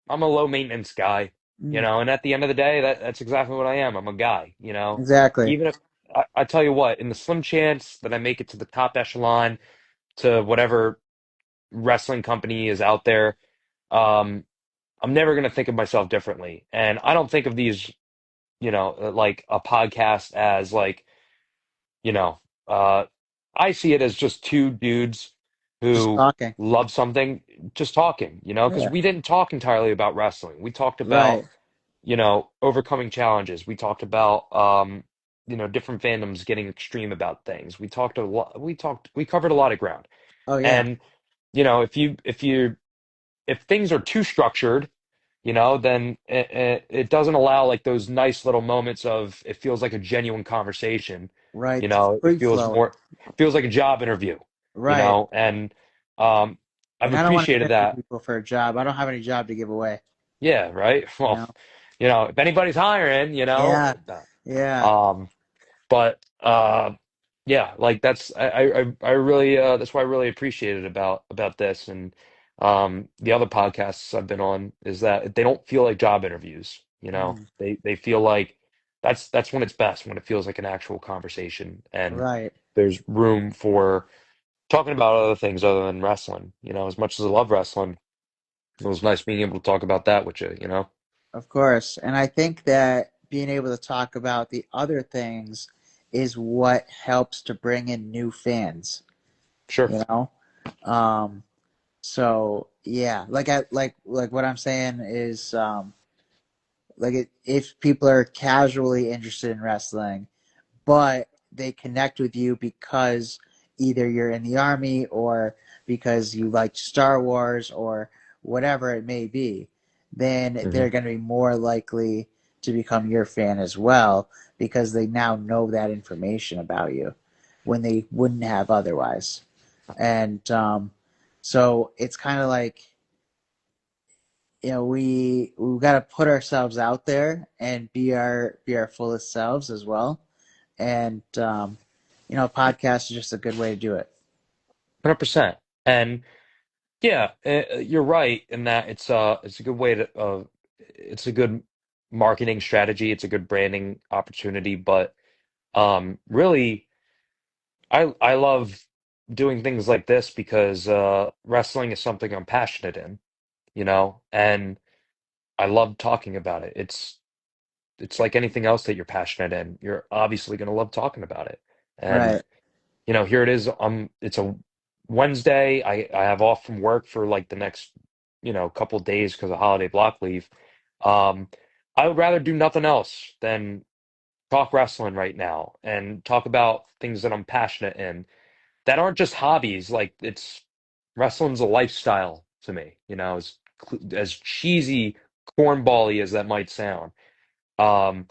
S3: I'm a low maintenance guy,
S2: mm,
S3: and at the end of the day, that's exactly what I am. I'm a guy.
S2: exactly,
S3: Even if I tell you what, in the slim chance that I make it to the top echelon to whatever wrestling company is out there, um, I'm never gonna think of myself differently. And I don't think of these, like a podcast as like you know, uh, I see it as just two dudes
S2: just
S3: who
S2: talking.
S3: love something, just talking, because
S2: Yeah,
S3: we didn't talk entirely about wrestling. We talked about,
S2: right.
S3: overcoming challenges. We talked about, different fandoms getting extreme about things. We talked a lot, we covered a lot of ground.
S2: Oh yeah,
S3: And, if things are too structured, then it doesn't allow like those nice little moments of it feels like a genuine conversation.
S2: right. It's
S3: It
S2: free flowing.
S3: feels like a job interview,
S2: Right.
S3: and um, I've
S2: And I don't want to
S3: appreciated
S2: interview
S3: that.
S2: people for a job. I don't have any job to give away.
S3: Yeah, right.
S2: You
S3: Well,
S2: know.
S3: if anybody's hiring,
S2: Yeah. Yeah.
S3: um, but yeah, like I really that's what I really appreciated about this and the other podcasts I've been on is that they don't feel like job interviews,
S2: Mm,
S3: They feel like that's when it's best, when it feels like an actual conversation and
S2: right.
S3: there's room for talking about other things other than wrestling. As much as I love wrestling, it was nice being able to talk about that with you.
S2: Of course. And I think that being able to talk about the other things is what helps to bring in new fans.
S3: Sure.
S2: You know. Um. So yeah, like what I'm saying is if people are casually interested in wrestling but they connect with you because either you're in the army or because you like Star Wars or whatever it may be, then
S3: Hmm.
S2: they're going to be more likely to become your fan as well because they now know that information about you when they wouldn't have otherwise. And so it's kind of like we've got to put ourselves out there and be our fullest selves as well, and podcast is just a good way to do it.
S3: 100%. And yeah, you're right in that it's a good way to it's a good marketing strategy, it's a good branding opportunity, but really I love doing things like this because wrestling is something I'm passionate in, and I love talking about it. It's like anything else that you're passionate in. You're obviously going to love talking about it. And
S2: Right.
S3: here it is. It's a Wednesday. I have off from work for like the next, couple days because of holiday block leave. Um, I would rather do nothing else than talk wrestling right now and talk about things that I'm passionate in that aren't just hobbies. Like wrestling's a lifestyle to me, as cheesy, cornbally as that might sound. Um,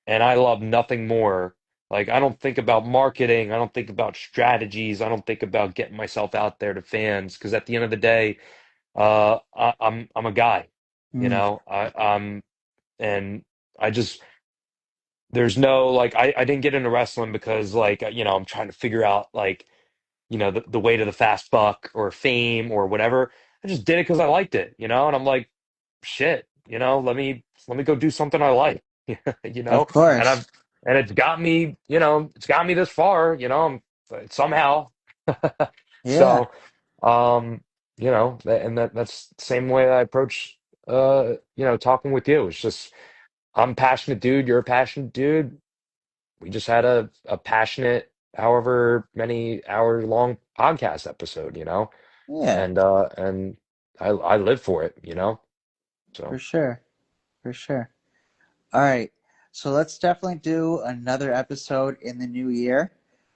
S3: and I love nothing more. Like, I don't think about marketing. I don't think about strategies. I don't think about getting myself out there to fans. Because at the end of the day, I'm a guy,
S2: Mm,
S3: and I just there's no like I didn't get into wrestling because like I'm trying to figure out like the way to the fast buck or fame or whatever. I just did it because I liked it, and I'm like, shit, let me go do something I like, you
S2: of
S3: know, and
S2: course.
S3: I've and it's got me this far, somehow.
S2: Yeah.
S3: So, um, that's the same way I approach, talking with you. It's just I'm a passionate dude, you're a passionate dude. We just had a passionate, however many hour long podcast episode,
S2: Yeah.
S3: and I live for it.
S2: For
S3: So
S2: sure. For sure. All right. So let's definitely do another episode in the new year.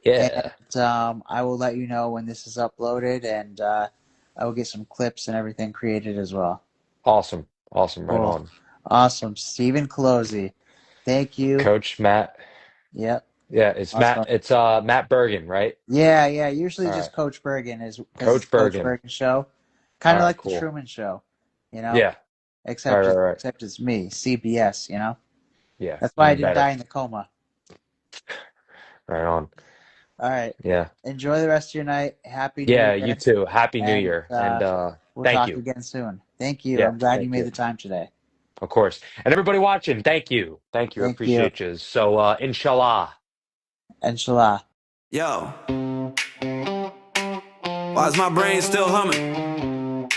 S3: yeah,
S2: And I will let you know when this is uploaded, and I will get some clips and everything created as well.
S3: awesome, awesome, right
S2: Cool.
S3: on.
S2: Awesome. Stephen Colosi. Thank you.
S3: Coach Matt.
S2: Yep.
S3: Yeah, it's Matt.
S2: Awesome.
S3: It's Matt Bergen, right?
S2: Yeah, yeah. Usually
S3: All right,
S2: just Coach Bergen is because it's
S3: Coach
S2: Coach
S3: Bergen.
S2: Bergen show.
S3: All
S2: Kind of
S3: right,
S2: like the
S3: cool.
S2: Truman Show, you know?
S3: Yeah, right, right, right.
S2: Except it's me, CBS, you know?
S3: Yeah,
S2: That's why I
S3: even
S2: didn't die
S3: better.
S2: in the coma.
S3: Right on.
S2: All right.
S3: Yeah,
S2: Enjoy the rest of your night. Happy New
S3: yeah. You
S2: Year.
S3: too. Happy New
S2: And
S3: Year, and
S2: we'll
S3: thank
S2: talk
S3: you.
S2: again soon. Thank you.
S3: Yeah,
S2: I'm glad you
S3: thank
S2: made
S3: you.
S2: the time today.
S3: Of course, and everybody watching, thank you, thank you. I
S2: Thank you.
S3: appreciate you. So, inshallah.
S2: Inshallah.
S1: Yo, why is my brain still humming?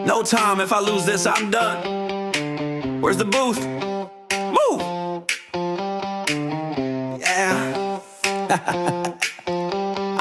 S1: No time, if I lose this, I'm done. Where's the booth? Move! Yeah.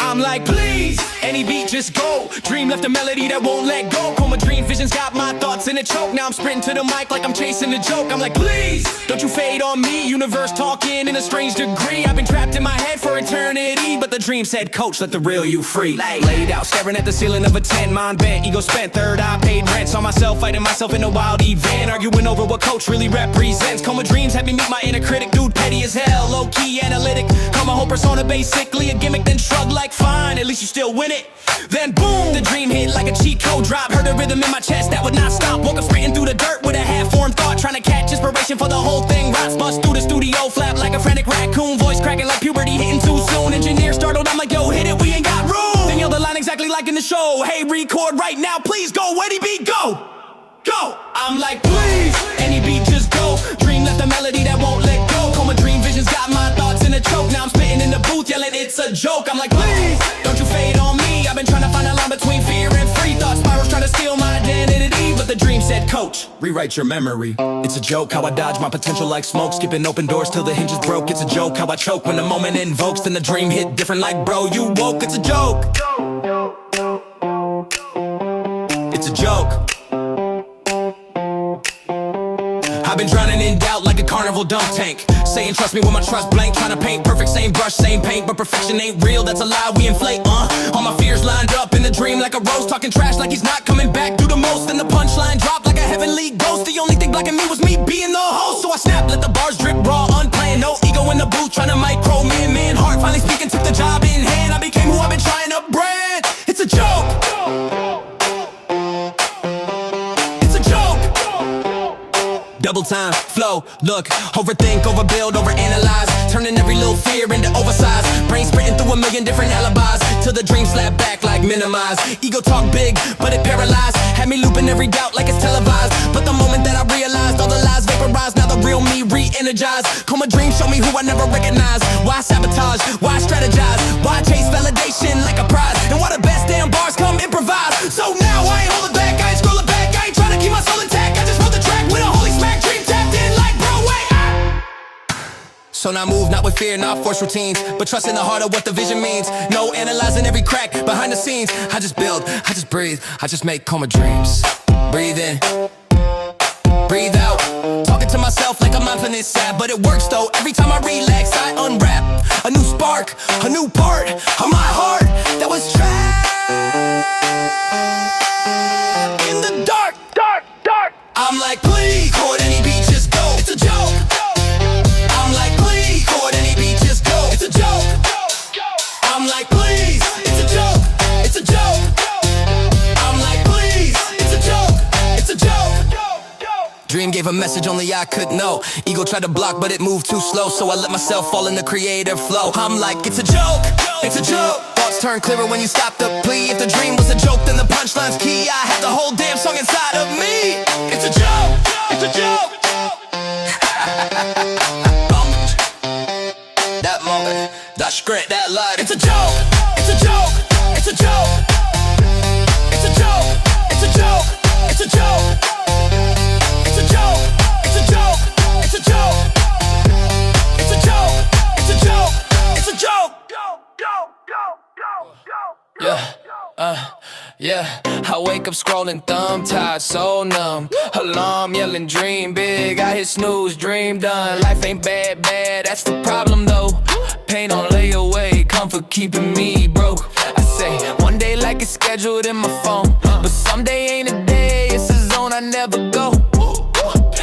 S1: I'm like, please, any beat, just go. Dream left a melody that won't let go. Coma dream visions got my thoughts in a choke. Now I'm sprinting to the mic like I'm chasing a joke. I'm like, please, don't you fade on me. Universe talking in a strange degree. I've been trapped in my head for eternity, but the dream said, coach, let the real you free. Laid out, staring at the ceiling of a 10, mind bent, ego spent, third eye paid rent. Saw myself fighting myself in a wild event, arguing over what coach really represents. Coma dreams had me meet my inner critic, dude petty as hell, low-key analytic. Call my whole persona basically a gimmick, then shrug like fine, at least you still win it. Then boom, the dream hit like a cheat code drop. Heard a rhythm in my chest that would not stop. Woke up sprinting through the dirt with a half-formed thought, trying to catch inspiration for the whole thing. Rots bust through the studio, flap like a frantic raccoon. Voice cracking like puberty hitting too soon. Engineer startled, I'm like, yo, hit it, we ain't got room. Then yell the line exactly like in the show. Hey, record right now, please go. Where the beat go? Go! I'm like, please, any beat just go. Dream left a melody that won't let go. Coma dream visions got my thoughts in a choke. Now I'm spitting in the booth, yelling it's a joke. I'm like, please, don't you fade on me. I've been trying to find a line between fear and free. Thought spirals trying to steal my identity, but the dream said, coach, rewrite your memory. It's a joke how I dodge my potential like smoke. Skipping open doors till the hinges broke. It's a joke how I choke when the moment invokes. Then the dream hit different like, bro, you woke. It's a joke. It's a joke. I've been drowning in doubt like a carnival dunk tank. Saying trust me when my trust blank. Trying to paint perfect, same brush, same paint. But perfection ain't real, that's a lie we inflate. All my fears lined up in the dream like a rose. Talking trash like he's not coming back. Do the most and the punchline dropped like a heavenly ghost. The only thing blocking me was me being the host. So I snapped, let the bars drip raw, unplanned. No ego in the booth, trying to micro me and man. Heart finally speaking, took the job in hand. I became who I've been trying to brand. It's a joke. Double time, flow, look, overthink, overbuild, overanalyze. Turning every little fear into oversize. Brain sprinting through a million different alibis. Till the dream slap back like minimize. Ego talk big, but it paralyzed. Had me looping every doubt like it's televised. But the moment that I realized all the lies vaporized. Now the real me re-energized. Call my dream, show me who I never recognized. Why sabotage, why strategize. Why chase validation like a prize. And why the best damn bars come improvised. So now I ain't holding back, I ain't scrolling back. I ain't trying to keep my soul intact. I just wrote the track with a holy smack. Dream tapped in like bro, wait. So now move, not with fear, not force routines, but trust in the heart of what the vision means. No analyzing every crack behind the scenes. I just build, I just breathe, I just make coma dreams. Breathe in, breathe out. Talking to myself like I'm infinite sad, but it works though. Every time I relax, I unwrap a new spark, a new part of my heart that was trapped in the dark, dark, dark. I'm like, please, chord any beat, just go. It's a joke. I'm like, please, chord any beat, just go. It's a joke. I'm like, please, it's a joke. It's a joke. I'm like, please, it's a joke. It's a joke. Dream gave a message only I could know. Ego tried to block, but it moved too slow. So I let myself fall in the creative flow. I'm like, it's a joke. It's a joke. Thoughts turn clearer when you stop the plea. If the dream was a joke, then the punchline's key. I had the whole damn song inside of me. It's a joke. It's a joke. That moment, that script, that line. It's a joke. It's a joke. It's a joke. It's a joke. It's a joke. It's a joke. It's a joke. It's a joke. It's a joke. It's a joke. It's a joke. It's a joke. Yeah. Yeah, I wake up scrolling, thumb tied, so numb. Alarm yelling, dream big, I hit snooze, dream done. Life ain't bad, that's the problem though. Pain on layaway, comfort keeping me broke. I say, one day like it's scheduled in my phone, but someday ain't a day, it's a zone I never go.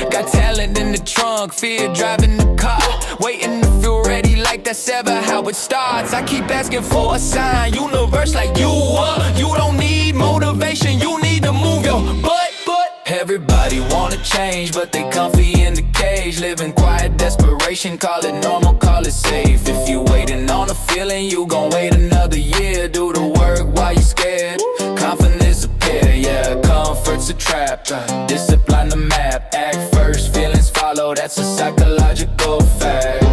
S1: Got talent in the trunk, fear driving the car, waiting to feel ready like that's ever how it starts. I keep asking for a sign, universe like you don't need motivation, you need to move your butt. Everybody wanna change, but they comfy in the cage, living quiet desperation, call it normal, call it safe. If you waiting on a feeling, you gon' wait another year. Do the work while you scared, confidence appear, yeah, comfort's a trap. Discipline the map, act first, feelings follow, that's a psychological fact.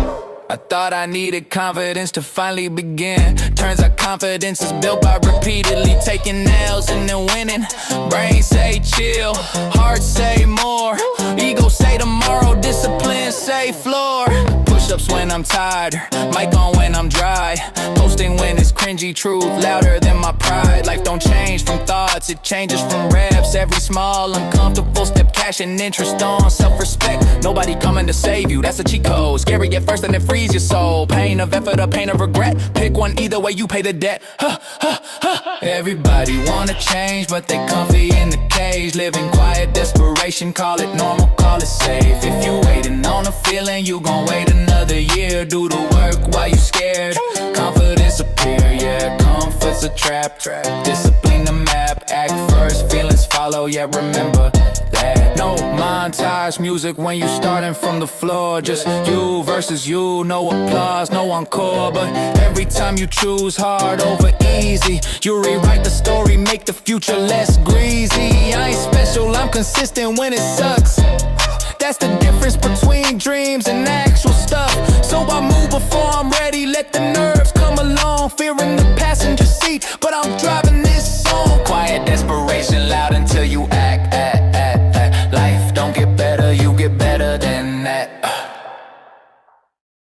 S1: I thought I needed confidence to finally begin. Turns out confidence is built by repeatedly taking L's and then winning. Brain say chill, heart say more, ego say tomorrow, discipline say floor. Push-ups when I'm tired, mic on when I'm dry, posting when it's cringy, truth louder than my pride. Life don't change from thoughts, it changes from reps. Every small uncomfortable step, cash and interest on self-respect. Nobody coming to save you, that's a cheat code. Scary at first and it frees your soul. Pain of effort or pain of regret, pick one, either way you pay the debt. Everybody wanna change, but they comfy in the cage, living quiet desperation, call it normal, call it safe. If you waiting on a feeling, you gon' wait another year. Do the work while you scared, confidence appear, yeah, comfort's a trap. Discipline the map, act first, feelings follow, yeah, remember that. No montage music when you starting from the floor, just you versus you, no applause, no encore. But every time you choose hard over easy, you rewrite the story, make the future less greasy. I ain't special, I'm consistent when it sucks. That's the difference between dreams and actual stuff. So I move before I'm ready, let the nerves come along, fearing the passenger seat, but I'm driving